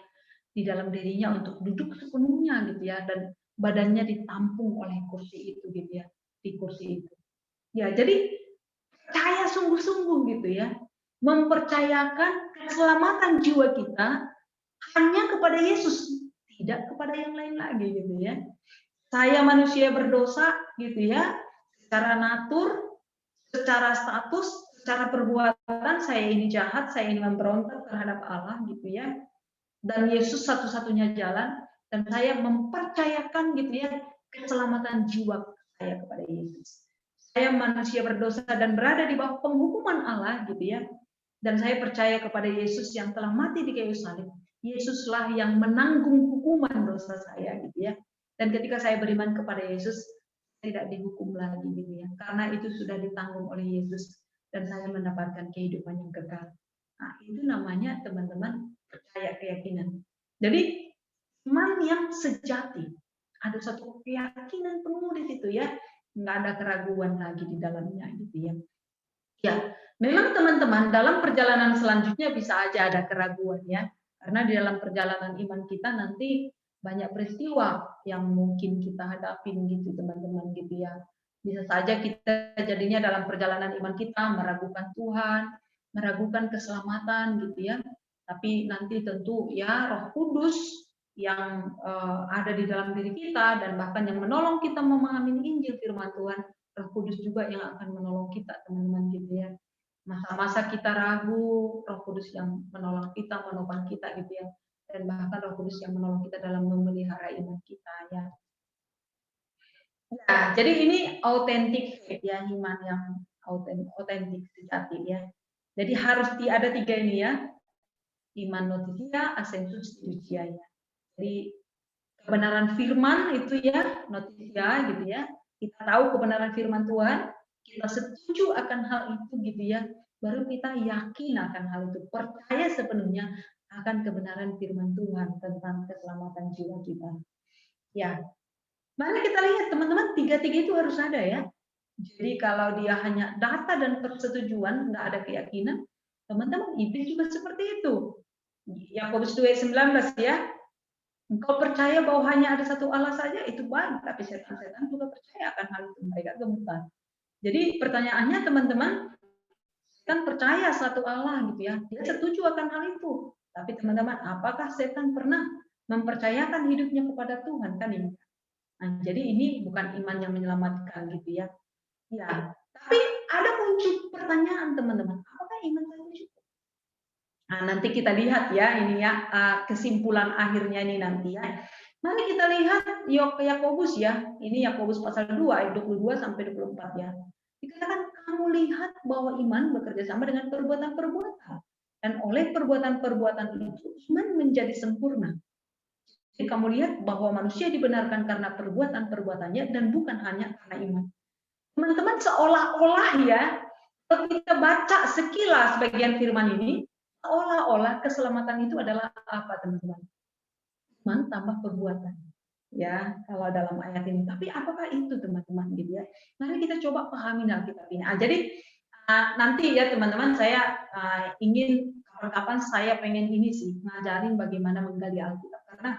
di dalam dirinya untuk duduk sepenuhnya gitu ya, dan badannya ditampung oleh kursi itu gitu ya, di kursi itu. Ya, jadi percaya sungguh-sungguh gitu ya, mempercayakan keselamatan jiwa kita hanya kepada Yesus, tidak kepada yang lain lagi gitu ya. Saya manusia berdosa gitu ya, secara natur, secara status, secara perbuatan saya ini jahat, saya ini memberontak terhadap Allah gitu ya. Dan Yesus satu-satunya jalan, dan saya mempercayakan gitu ya keselamatan jiwa saya kepada Yesus. Saya manusia berdosa dan berada di bawah penghukuman Allah gitu ya. Dan saya percaya kepada Yesus yang telah mati di kayu salib. Yesuslah yang menanggung hukuman dosa saya gitu ya. Dan ketika saya beriman kepada Yesus, tidak dihukum lagi gitu ya. Karena itu sudah ditanggung oleh Yesus dan saya mendapatkan kehidupan yang kekal. Nah, itu namanya teman-teman percaya keyakinan. Jadi iman yang sejati. Ada satu keyakinan penuh di situ ya. Nggak ada keraguan lagi di dalamnya gitu ya. Ya, memang teman-teman dalam perjalanan selanjutnya bisa aja ada keraguan ya. Karena di dalam perjalanan iman kita nanti banyak peristiwa yang mungkin kita hadapin gitu teman-teman gitu ya. Bisa saja kita jadinya dalam perjalanan iman kita meragukan Tuhan, meragukan keselamatan gitu ya. Tapi nanti tentu ya Roh Kudus yang ada di dalam diri kita dan bahkan yang menolong kita memahami Injil firman Tuhan, Roh Kudus juga yang akan menolong kita teman-teman gitu ya. Masa-masa kita ragu, Roh Kudus yang menolong kita, menopang kita gitu ya. Dan bahkan Roh Kudus yang menolong kita dalam memelihara iman kita ya. Ya, jadi ini autentik ya, iman yang autentik sejati ya. Jadi harus ada tiga ini ya. Iman notitia, assensus fiducia ya. Jadi kebenaran firman itu ya, notitia gitu ya. Kita tahu kebenaran firman Tuhan, kita setuju akan hal itu gitu ya. Baru kita yakin akan hal itu, percaya sepenuhnya akan kebenaran firman Tuhan tentang keselamatan jiwa kita. Ya, mari kita lihat teman-teman, tiga-tiga itu harus ada ya. Jadi kalau dia hanya data dan persetujuan, nggak ada keyakinan, teman-teman iblis juga seperti itu. Yakobus 2:19 ya. Engkau percaya bahwa hanya ada satu Allah saja, itu baik, tapi setan-setan juga percaya akan hal itu, mereka gemetar. Jadi pertanyaannya teman-teman, Setan percaya satu Allah gitu ya. Dia setuju akan hal itu. Tapi teman-teman, apakah setan pernah mempercayakan hidupnya kepada Tuhan? Kan ini. Nah, jadi ini bukan iman yang menyelamatkan gitu ya. Ya, tapi ada muncul pertanyaan teman-teman, apakah iman saya cukup? Nah, nanti kita lihat ya ini ya kesimpulan akhirnya ini nanti ya. Mari kita lihat Yakobus ya. Ini Yakobus pasal 2 ayat 22 sampai 24 ya. Dikatakan kamu lihat bahwa iman bekerja sama dengan perbuatan-perbuatan. Dan oleh perbuatan-perbuatan itu iman menjadi sempurna. Jadi kamu lihat bahwa manusia dibenarkan karena perbuatan-perbuatannya dan bukan hanya karena iman. Teman-teman seolah-olah ya, kalau kita baca sekilas bagian firman ini, seolah-olah keselamatan itu adalah apa teman-teman? Iman tambah perbuatan. Ya, kalau dalam ayat ini. Tapi apakah itu teman-teman gitu ya? Mari kita coba pahami Alkitab ini. Jadi nanti ya teman-teman saya ingin kapan-kapan saya pengen ini sih ngajarin bagaimana menggali Alkitab karena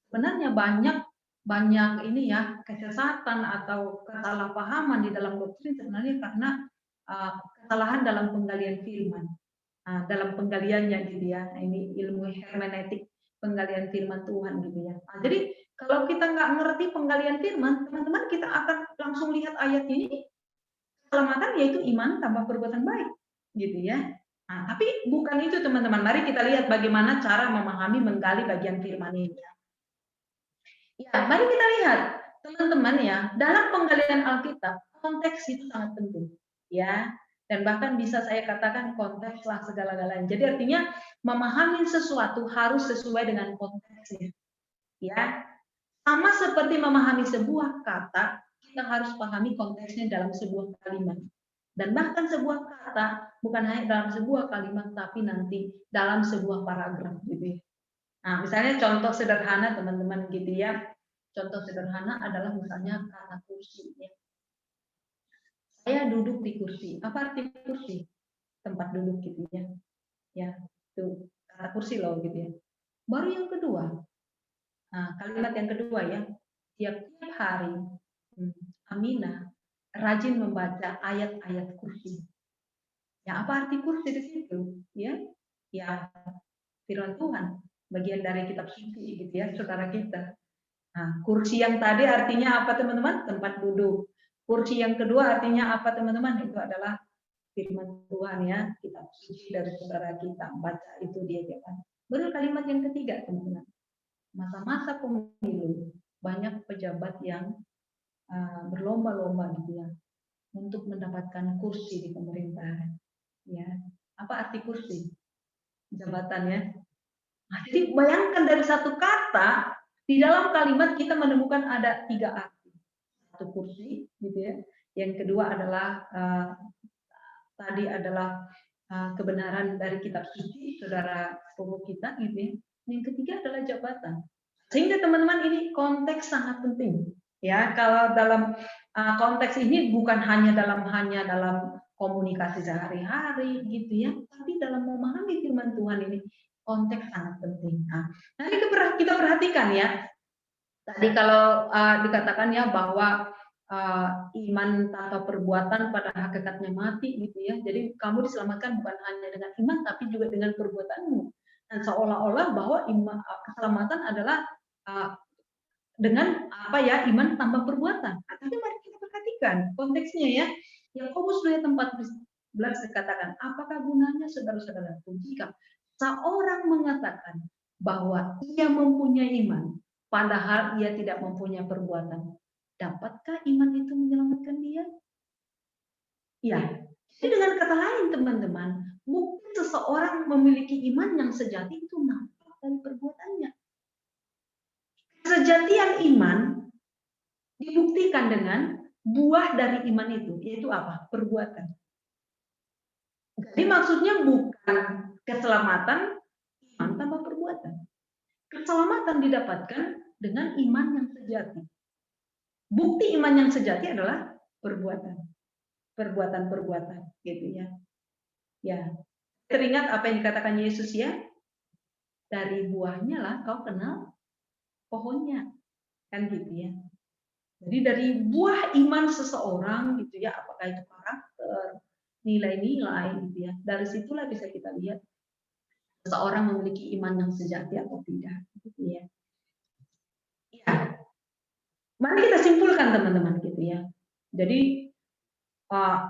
sebenarnya banyak ini ya kesesatan atau kesalahpahaman di dalam doktrin sebenarnya karena kesalahan dalam penggalian firman, dalam penggaliannya gitu ya. Ini ilmu hermeneutik penggalian firman Tuhan gitu ya. Jadi kalau kita nggak ngerti penggalian firman, teman-teman kita akan langsung lihat ayat ini keselamatan yaitu iman tambah perbuatan baik gitu ya. Tapi bukan itu teman-teman. Mari kita lihat bagaimana cara memahami menggali bagian firman ini. Ya, mari kita lihat teman-teman ya, dalam penggalian Alkitab konteks itu sangat penting ya. Dan bahkan bisa saya katakan kontekslah segala-galanya. Jadi artinya memahami sesuatu harus sesuai dengan konteksnya. Ya. Sama seperti memahami sebuah kata, kita harus pahami konteksnya dalam sebuah kalimat. Dan bahkan sebuah kata bukan hanya dalam sebuah kalimat tapi nanti dalam sebuah paragraf gitu ya. Nah, misalnya contoh sederhana teman-teman gitu ya. Contoh sederhana adalah misalnya kata kursi. Ya. Saya duduk di kursi. Apa arti kursi? Tempat duduk gitu ya. Ya, itu kata kursi loh gitu ya. Baru yang kedua. Nah, kalimat yang kedua ya. Tiap-tiap hari Amina rajin membaca ayat-ayat kursi. Ya, apa arti kursi di situ? Ya, ya firman Tuhan, bagian dari kitab suci gitu ya, saudara kita. Nah, kursi yang tadi artinya apa teman-teman? Tempat duduk. Kursi yang kedua artinya apa teman-teman? Itu adalah firman Tuhan ya, kitab suci dari saudara kita. Baca itu dia kan. Baru kalimat yang ketiga teman-teman. Masa-masa pemilu banyak pejabat yang berlomba-lomba gitu ya untuk mendapatkan kursi di pemerintahan. Ya, apa arti kursi? Jabatannya. Nah, jadi bayangkan dari satu kata di dalam kalimat kita menemukan ada 3 arti. Satu kursi, gitu ya. Yang kedua adalah tadi adalah kebenaran dari kitab suci, saudara sepupu kita, gitu ya. Yang ketiga adalah jabatan. Sehingga teman-teman ini konteks sangat penting. Ya, kalau dalam konteks ini bukan hanya dalam komunikasi sehari-hari, gitu ya, tapi dalam memahami firman Tuhan ini konteks sangat penting. Nah, nanti kita perhatikan ya. Tadi kalau dikatakan ya bahwa iman tanpa perbuatan pada hakikatnya mati gitu ya. Jadi kamu diselamatkan bukan hanya dengan iman tapi juga dengan perbuatanmu. Dan seolah-olah bahwa keselamatan adalah dengan apa ya iman tanpa perbuatan. Tapi mari kita perhatikan konteksnya ya. Yakobus 2:14 dikatakan, apakah gunanya saudara-saudaraku jika seorang mengatakan bahwa ia mempunyai iman, padahal ia tidak mempunyai perbuatan. Dapatkah iman itu menyelamatkan dia? Ya. Jadi dengan kata lain teman-teman, mungkin seseorang memiliki iman yang sejati itu nampak dari perbuatannya. Sejatian iman dibuktikan dengan buah dari iman itu, yaitu apa? Perbuatan. Jadi maksudnya bukan keselamatan iman tanpa perbuatan. Keselamatan didapatkan dengan iman yang sejati. Bukti iman yang sejati adalah perbuatan. Perbuatan-perbuatan, gitu ya. Ya. Teringat apa yang dikatakan Yesus ya? Dari buahnya lah kau kenal pohonnya. Kan gitu ya. Jadi dari buah iman seseorang gitu ya, apakah itu karakter, nilai-nilai gitu ya. Dari situlah bisa kita lihat seseorang memiliki iman yang sejati atau tidak gitu ya. Ya, mari kita simpulkan teman-teman gitu ya. Jadi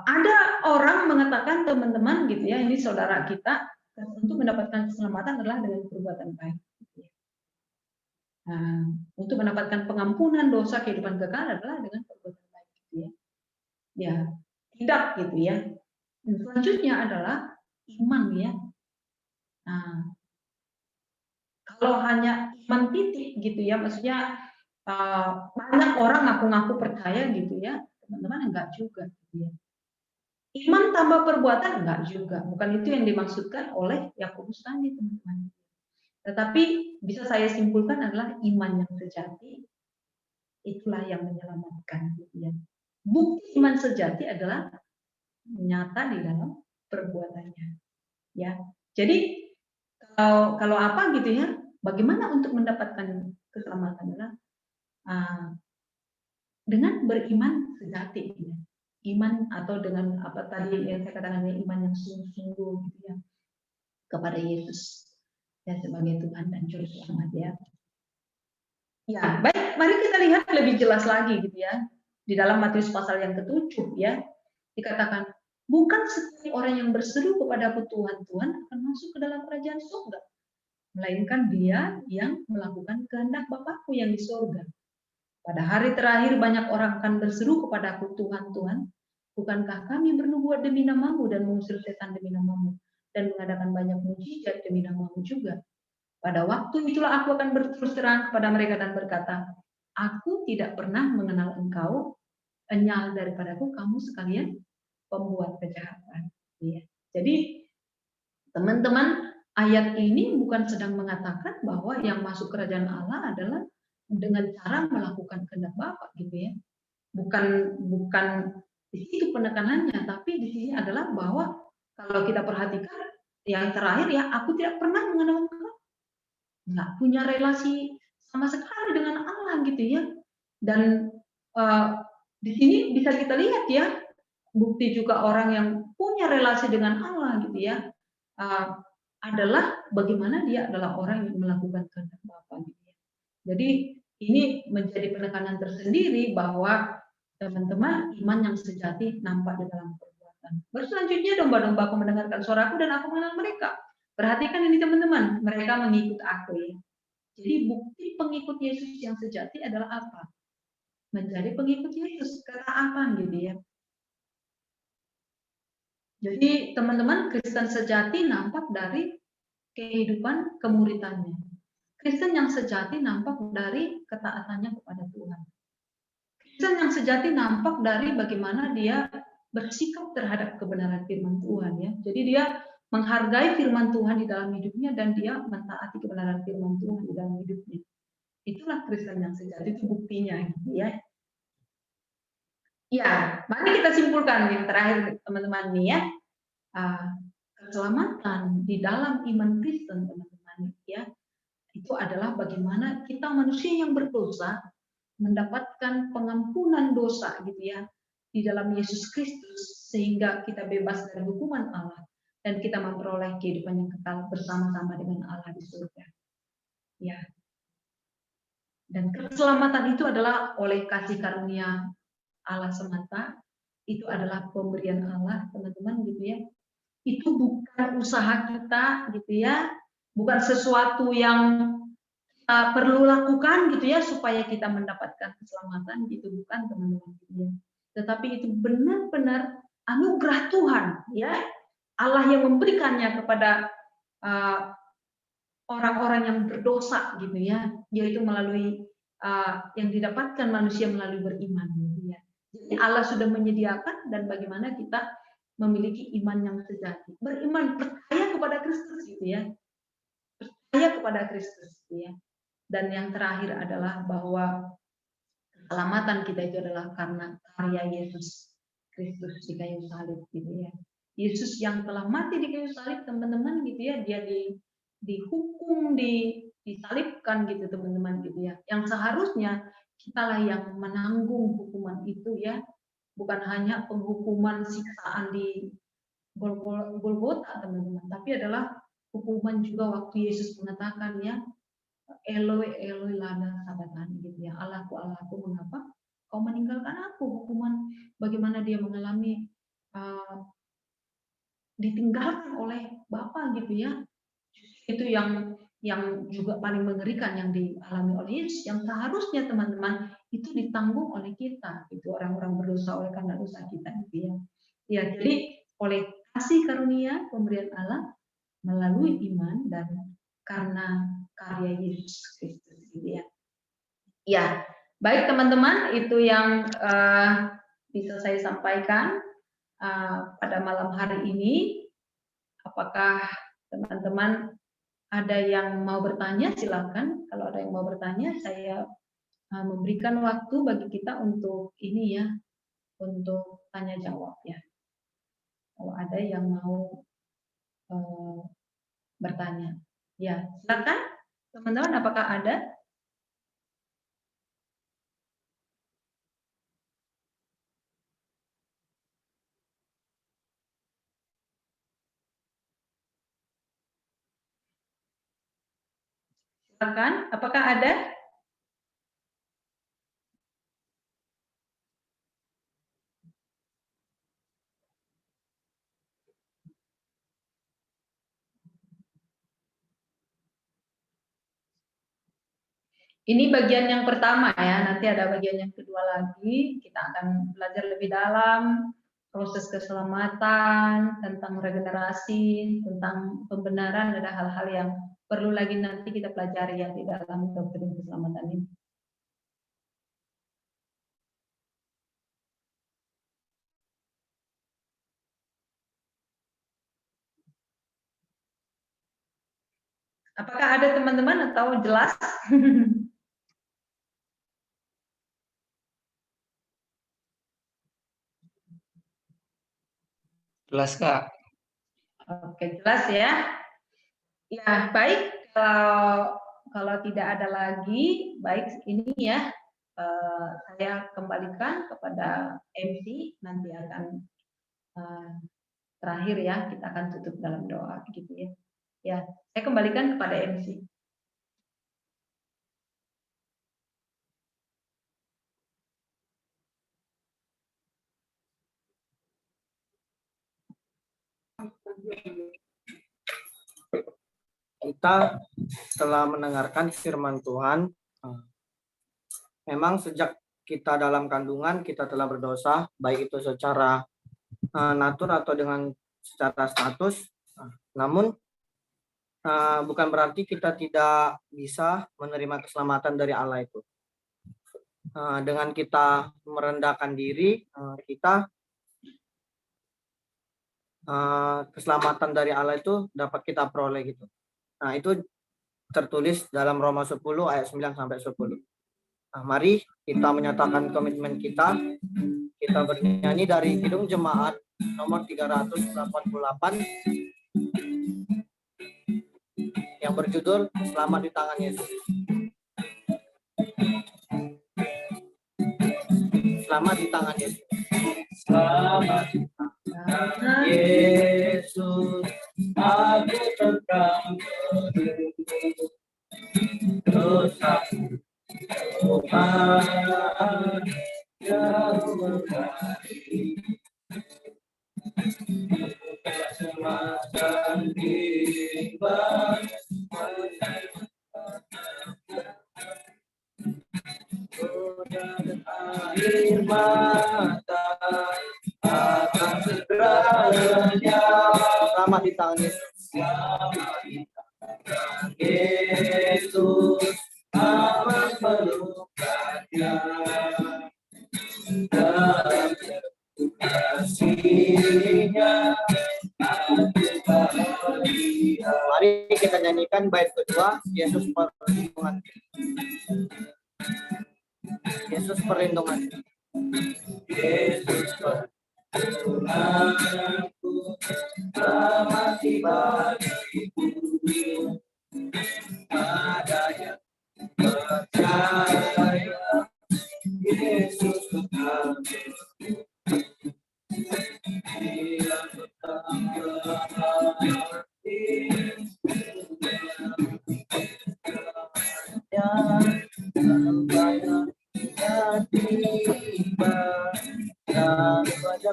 ada orang mengatakan teman-teman gitu ya, ini saudara kita, untuk mendapatkan keselamatan adalah dengan perbuatan baik. Gitu ya. Nah, untuk mendapatkan pengampunan dosa kehidupan kekal adalah dengan perbuatan baik. Gitu ya. Ya, tidak gitu ya. Dan selanjutnya adalah iman ya. Nah, kalau hanya iman titik gitu ya, maksudnya banyak orang ngaku-ngaku percaya gitu ya, teman-teman enggak juga gitu ya. Iman tambah perbuatan enggak juga, bukan itu yang dimaksudkan oleh Yakobus tadi teman-teman. Tetapi bisa saya simpulkan adalah iman yang sejati itulah yang menyelamatkan gitu ya. Bukti iman sejati adalah nyata di dalam perbuatannya ya. Jadi kalau apa gitu ya, bagaimana untuk mendapatkan keselamatan adalah dengan beriman sejati gitu ya. Iman atau dengan apa tadi yang saya katakan iman yang sungguh-sungguh gitu ya kepada Yesus ya sebagai Tuhan dan Juru Selamat ya. Ya, baik, mari kita lihat lebih jelas lagi gitu ya. Di dalam Matius pasal yang ke-7 ya, dikatakan bukan setiap orang yang berseru kepadaku Tuhan, Tuhan akan masuk ke dalam kerajaan surga, melainkan dia yang melakukan kehendak Bapakku yang di surga. Pada hari terakhir banyak orang akan berseru kepadaku, Tuhan, Tuhan, bukankah kami bernubuat demi namamu dan mengusir setan demi namamu, dan mengadakan banyak mujizat demi namamu juga. Pada waktu itulah aku akan berterus terang kepada mereka dan berkata, aku tidak pernah mengenal engkau, enyal daripadaku kamu sekalian pembuat kejahatan. Ya. Jadi teman-teman, ayat ini bukan sedang mengatakan bahwa yang masuk kerajaan Allah adalah dengan cara melakukan kehendak Bapa gitu ya. Bukan di situ penekanannya, tapi di sini adalah bahwa kalau kita perhatikan yang terakhir ya, aku tidak pernah mengenal engkau, nggak punya relasi sama sekali dengan Allah gitu ya. Dan di sini bisa kita lihat ya, bukti juga orang yang punya relasi dengan Allah gitu ya, adalah bagaimana dia adalah orang yang melakukan kehendak Bapa gitu ya. Jadi ini menjadi penekanan tersendiri bahwa teman-teman iman yang sejati nampak di dalam perbuatan. Baru selanjutnya domba-dombaku mendengarkan suaraku dan aku mengenal mereka. Perhatikan ini teman-teman, mereka mengikut aku ya. Jadi bukti pengikut Yesus yang sejati adalah apa? Menjadi pengikut Yesus, ketaatan gitu ya. Jadi teman-teman, Kristen sejati nampak dari kehidupan kemuridannya. Kristen yang sejati nampak dari ketaatannya kepada Tuhan. Kristen yang sejati nampak dari bagaimana dia bersikap terhadap kebenaran firman Tuhan ya. Jadi dia menghargai firman Tuhan di dalam hidupnya dan dia mentaati kebenaran firman Tuhan di dalam hidupnya. Itulah Kristen yang sejati, itu buktinya gitu ya. Ya, mari kita simpulkan yang terakhir teman-teman nih ya. Keselamatan di dalam iman Kristen teman-teman ya, itu adalah bagaimana kita manusia yang berdosa mendapatkan pengampunan dosa gitu ya di dalam Yesus Kristus sehingga kita bebas dari hukuman Allah dan kita memperoleh kehidupan yang kekal bersama-sama dengan Allah di surga. Ya. Dan keselamatan itu adalah oleh kasih karunia Allah semata, itu adalah pemberian Allah, teman-teman gitu ya. Itu bukan usaha kita gitu ya, bukan sesuatu yang perlu lakukan gitu ya supaya kita mendapatkan keselamatan gitu, bukan teman-teman gitu ya. Tetapi itu benar-benar anugerah Tuhan ya. Allah yang memberikannya kepada orang-orang yang berdosa gitu ya, yaitu melalui yang didapatkan manusia melalui beriman gitu ya. Jadi Allah sudah menyediakan dan bagaimana kita memiliki iman yang sejati. Beriman, percaya kepada Kristus gitu ya. Percaya kepada Kristus gitu ya. Dan yang terakhir adalah bahwa keselamatan kita itu adalah karena karya Yesus Kristus di kayu salib gitu ya. Yesus yang telah mati di kayu salib teman-teman gitu ya, dia dihukum, disalibkan gitu teman-teman gitu ya. Yang seharusnya kitalah yang menanggung hukuman itu ya, bukan hanya penghukuman siksaan di Golgota, teman-teman, tapi adalah hukuman juga waktu Yesus mengatakan ya, Eloi Eloi lama sabachthani gitu ya, Allahku mengapa kau meninggalkan aku. Hukuman bagaimana dia mengalami ditinggalkan oleh Bapa gitu ya, itu yang juga paling mengerikan yang dialami oleh Yesus, yang seharusnya teman-teman itu ditanggung oleh kita, itu orang-orang berdosa oleh karena dosa kita gitu ya. Ya, jadi oleh kasih karunia pemberian Allah melalui iman dan karena karya Yesus Kristus gitu ya. Ya, baik teman-teman, itu yang bisa saya sampaikan pada malam hari ini. Apakah teman-teman ada yang mau bertanya? Silakan. Kalau ada yang mau bertanya, saya memberikan waktu bagi kita untuk ini ya, untuk tanya jawab ya. Kalau ada yang mau bertanya, ya silakan teman-teman. Apakah ada? Silakan. Apakah ada? Ini bagian yang pertama ya, nanti ada bagian yang kedua lagi, kita akan belajar lebih dalam proses keselamatan, tentang regenerasi, tentang pembenaran, ada hal-hal yang perlu lagi nanti kita pelajari ya di dalam doktrin keselamatan ini. Apakah ada teman-teman atau jelas? Jelas, Kak. Oke, jelas ya. Ya, baik. Kalau tidak ada lagi, baik ini ya. Saya kembalikan kepada MC, nanti akan terakhir ya, kita akan tutup dalam doa gitu ya. Ya, saya kembalikan kepada MC. Kita telah mendengarkan firman Tuhan. Memang sejak kita dalam kandungan kita telah berdosa, baik itu secara natur atau dengan secara status. Namun bukan berarti kita tidak bisa menerima keselamatan dari Allah itu. Dengan kita merendahkan diri, kita keselamatan dari Allah itu dapat kita peroleh gitu. Nah, itu tertulis dalam Roma 10 ayat 9 sampai 10. Nah, mari kita menyatakan komitmen kita. Kita bernyanyi dari Kidung Jemaat nomor 388 yang berjudul Selamat di Tangan Yesus. Selamat di tangan Yesus. Selamat di tangan Yesus. Aku tentram dosa Tuhan jauh berkati keselamatan tiba air mata akan segera lenyap. Selamat di tangan Yesus. Selamat di tangan Yesus. Aman peluknya. Dalam kasih-Nya aku bahagia. Mari kita nyanyikan bait kedua, Yesus perlindungan. Yesus perlindungan. Yesus perlindunganku, selamat bagiku. Adanya percaya, Yesus kekasihku. Dia pertama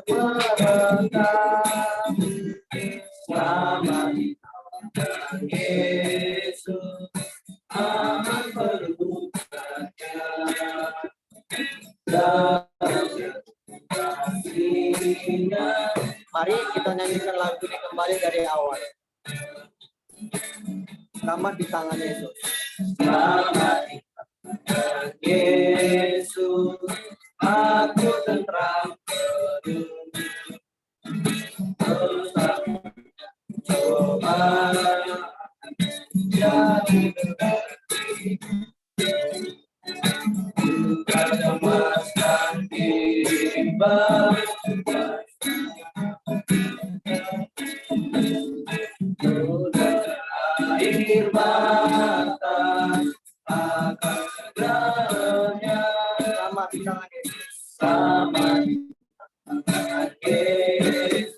merekam. Selamat Yesus, aman pelukanya, dalam kasih-Nya. Mari kita nyanyikan lagu ini kembali dari awal. Selamat di tangan Yesus. Selamat di tangan Yesus, aku tentram coba jadi mengerti, bukan lemaskan timbang air mata akan segalanya. Selamat di tangan Yesus. Selamat di tangan Yesus,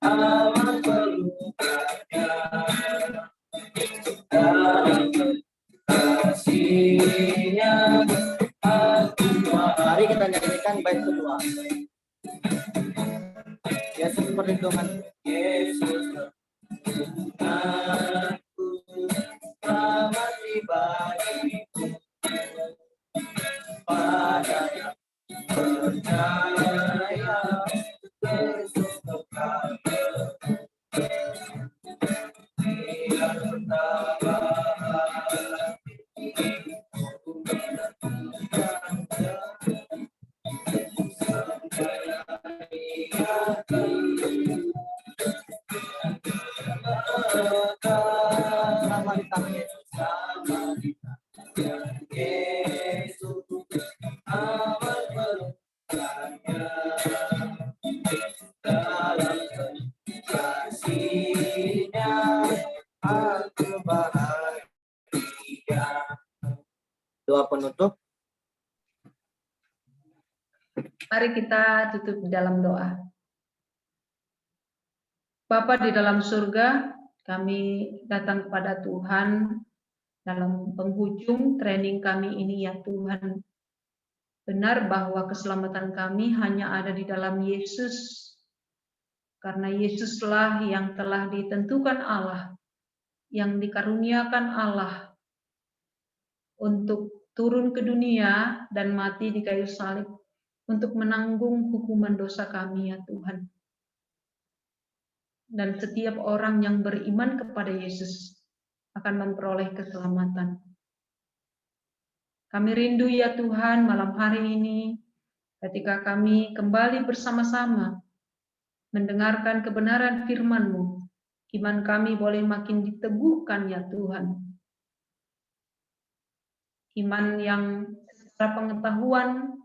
aman pelukanya, dalam kasih-Nya aku. Mari kita nyanyikan bait kedua. Yesus perlindungan. Yesus aku selamat bagiku, padanya percaya Yesus kekal. Dia bertahan sama di tangan Yesus, sama di tangan Yesus, aman pelukanya, dalam kasih-Nya aku bahagia. Doa penutup. Mari kita tutup dalam doa. Bapa di dalam surga, kami datang kepada Tuhan dalam penghujung training kami ini ya Tuhan. Benar bahwa keselamatan kami hanya ada di dalam Yesus. Karena Yesuslah yang telah ditentukan Allah, yang dikaruniakan Allah untuk turun ke dunia dan mati di kayu salib untuk menanggung hukuman dosa kami ya Tuhan. Dan setiap orang yang beriman kepada Yesus akan memperoleh keselamatan. Kami rindu ya Tuhan malam hari ini ketika kami kembali bersama-sama mendengarkan kebenaran firman-Mu, iman kami boleh makin diteguhkan ya Tuhan. Iman yang secara pengetahuan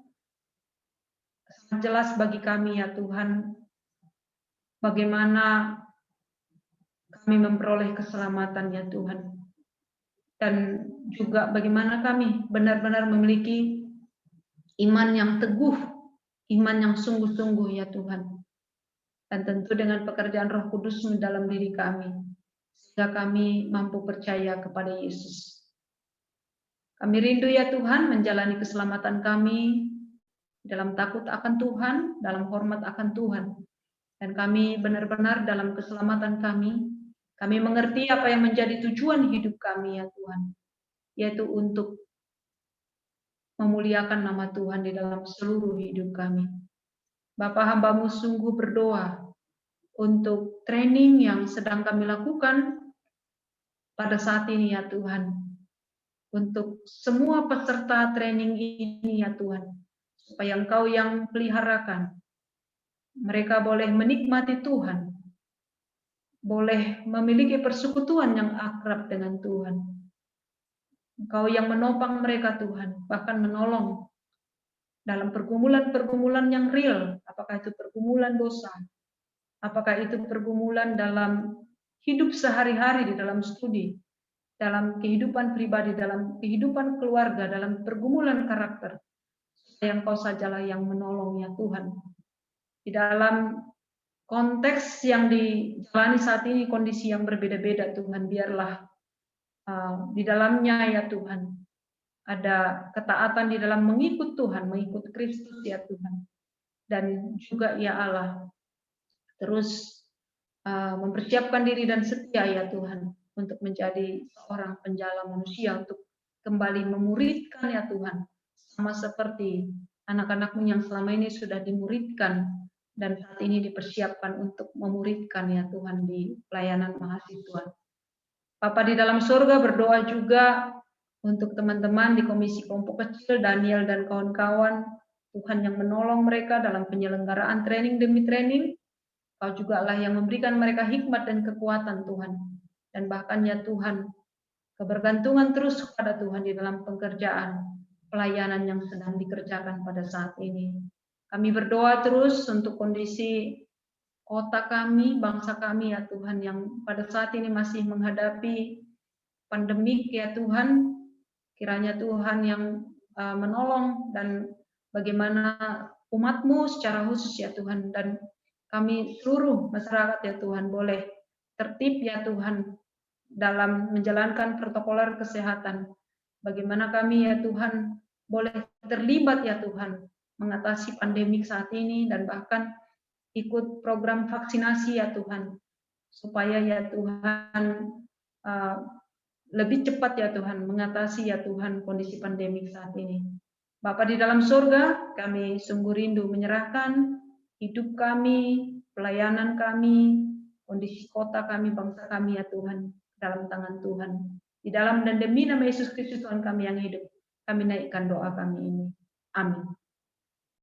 sangat jelas bagi kami ya Tuhan, bagaimana kami memperoleh keselamatan ya Tuhan. Dan juga bagaimana kami benar-benar memiliki iman yang teguh, iman yang sungguh-sungguh ya Tuhan. Dan tentu dengan pekerjaan Roh Kudus dalam diri kami, sehingga kami mampu percaya kepada Yesus. Kami rindu ya Tuhan menjalani keselamatan kami dalam takut akan Tuhan, dalam hormat akan Tuhan. Dan kami benar-benar dalam keselamatan kami mengerti apa yang menjadi tujuan hidup kami ya Tuhan, yaitu untuk memuliakan nama Tuhan di dalam seluruh hidup kami. Bapa, hamba-Mu sungguh berdoa untuk training yang sedang kami lakukan pada saat ini ya Tuhan. Untuk semua peserta training ini ya Tuhan, supaya Engkau yang peliharakan. Mereka boleh menikmati Tuhan, boleh memiliki persekutuan yang akrab dengan Tuhan. Engkau yang menopang mereka Tuhan, bahkan menolong dalam pergumulan-pergumulan yang real, apakah itu pergumulan dosa, apakah itu pergumulan dalam hidup sehari-hari di dalam studi, dalam kehidupan pribadi, dalam kehidupan keluarga, dalam pergumulan karakter. Yang Engkau sajalah yang menolong ya Tuhan. Di dalam konteks yang dijalani saat ini, kondisi yang berbeda-beda Tuhan, biarlah di dalamnya ya Tuhan ada ketaatan di dalam mengikut Tuhan, mengikut Kristus ya Tuhan. dan juga ya Allah terus mempersiapkan diri dan setia ya Tuhan untuk menjadi seorang penjala manusia, untuk kembali memuridkan ya Tuhan, sama seperti anak-anak-Mu yang selama ini sudah dimuridkan dan saat ini dipersiapkan untuk memuridkan ya Tuhan di pelayanan mahasiswa. Bapa di dalam surga, berdoa juga untuk teman-teman di komisi kelompok kecil, Daniel dan kawan-kawan, Tuhan yang menolong mereka dalam penyelenggaraan training demi training. Kau juga lah yang memberikan mereka hikmat dan kekuatan Tuhan. Dan bahkan ya Tuhan, kebergantungan terus kepada Tuhan di dalam pekerjaan, pelayanan yang sedang dikerjakan pada saat ini. Kami berdoa terus untuk kondisi kota kami, bangsa kami ya Tuhan, yang pada saat ini masih menghadapi pandemik ya Tuhan. Kiranya Tuhan yang menolong dan bagaimana umat-Mu secara khusus ya Tuhan, dan kami seluruh masyarakat ya Tuhan boleh tertib ya Tuhan dalam menjalankan protokoler kesehatan. Bagaimana kami ya Tuhan boleh terlibat ya Tuhan mengatasi pandemik saat ini dan bahkan ikut program vaksinasi ya Tuhan, supaya ya Tuhan lebih cepat ya Tuhan mengatasi ya Tuhan kondisi pandemik saat ini. Bapa di dalam surga, kami sungguh rindu menyerahkan hidup kami, pelayanan kami, kondisi kota kami, bangsa kami ya Tuhan, dalam tangan Tuhan. Di dalam dan demi nama Yesus Kristus Tuhan kami yang hidup, kami naikkan doa kami ini. Amin.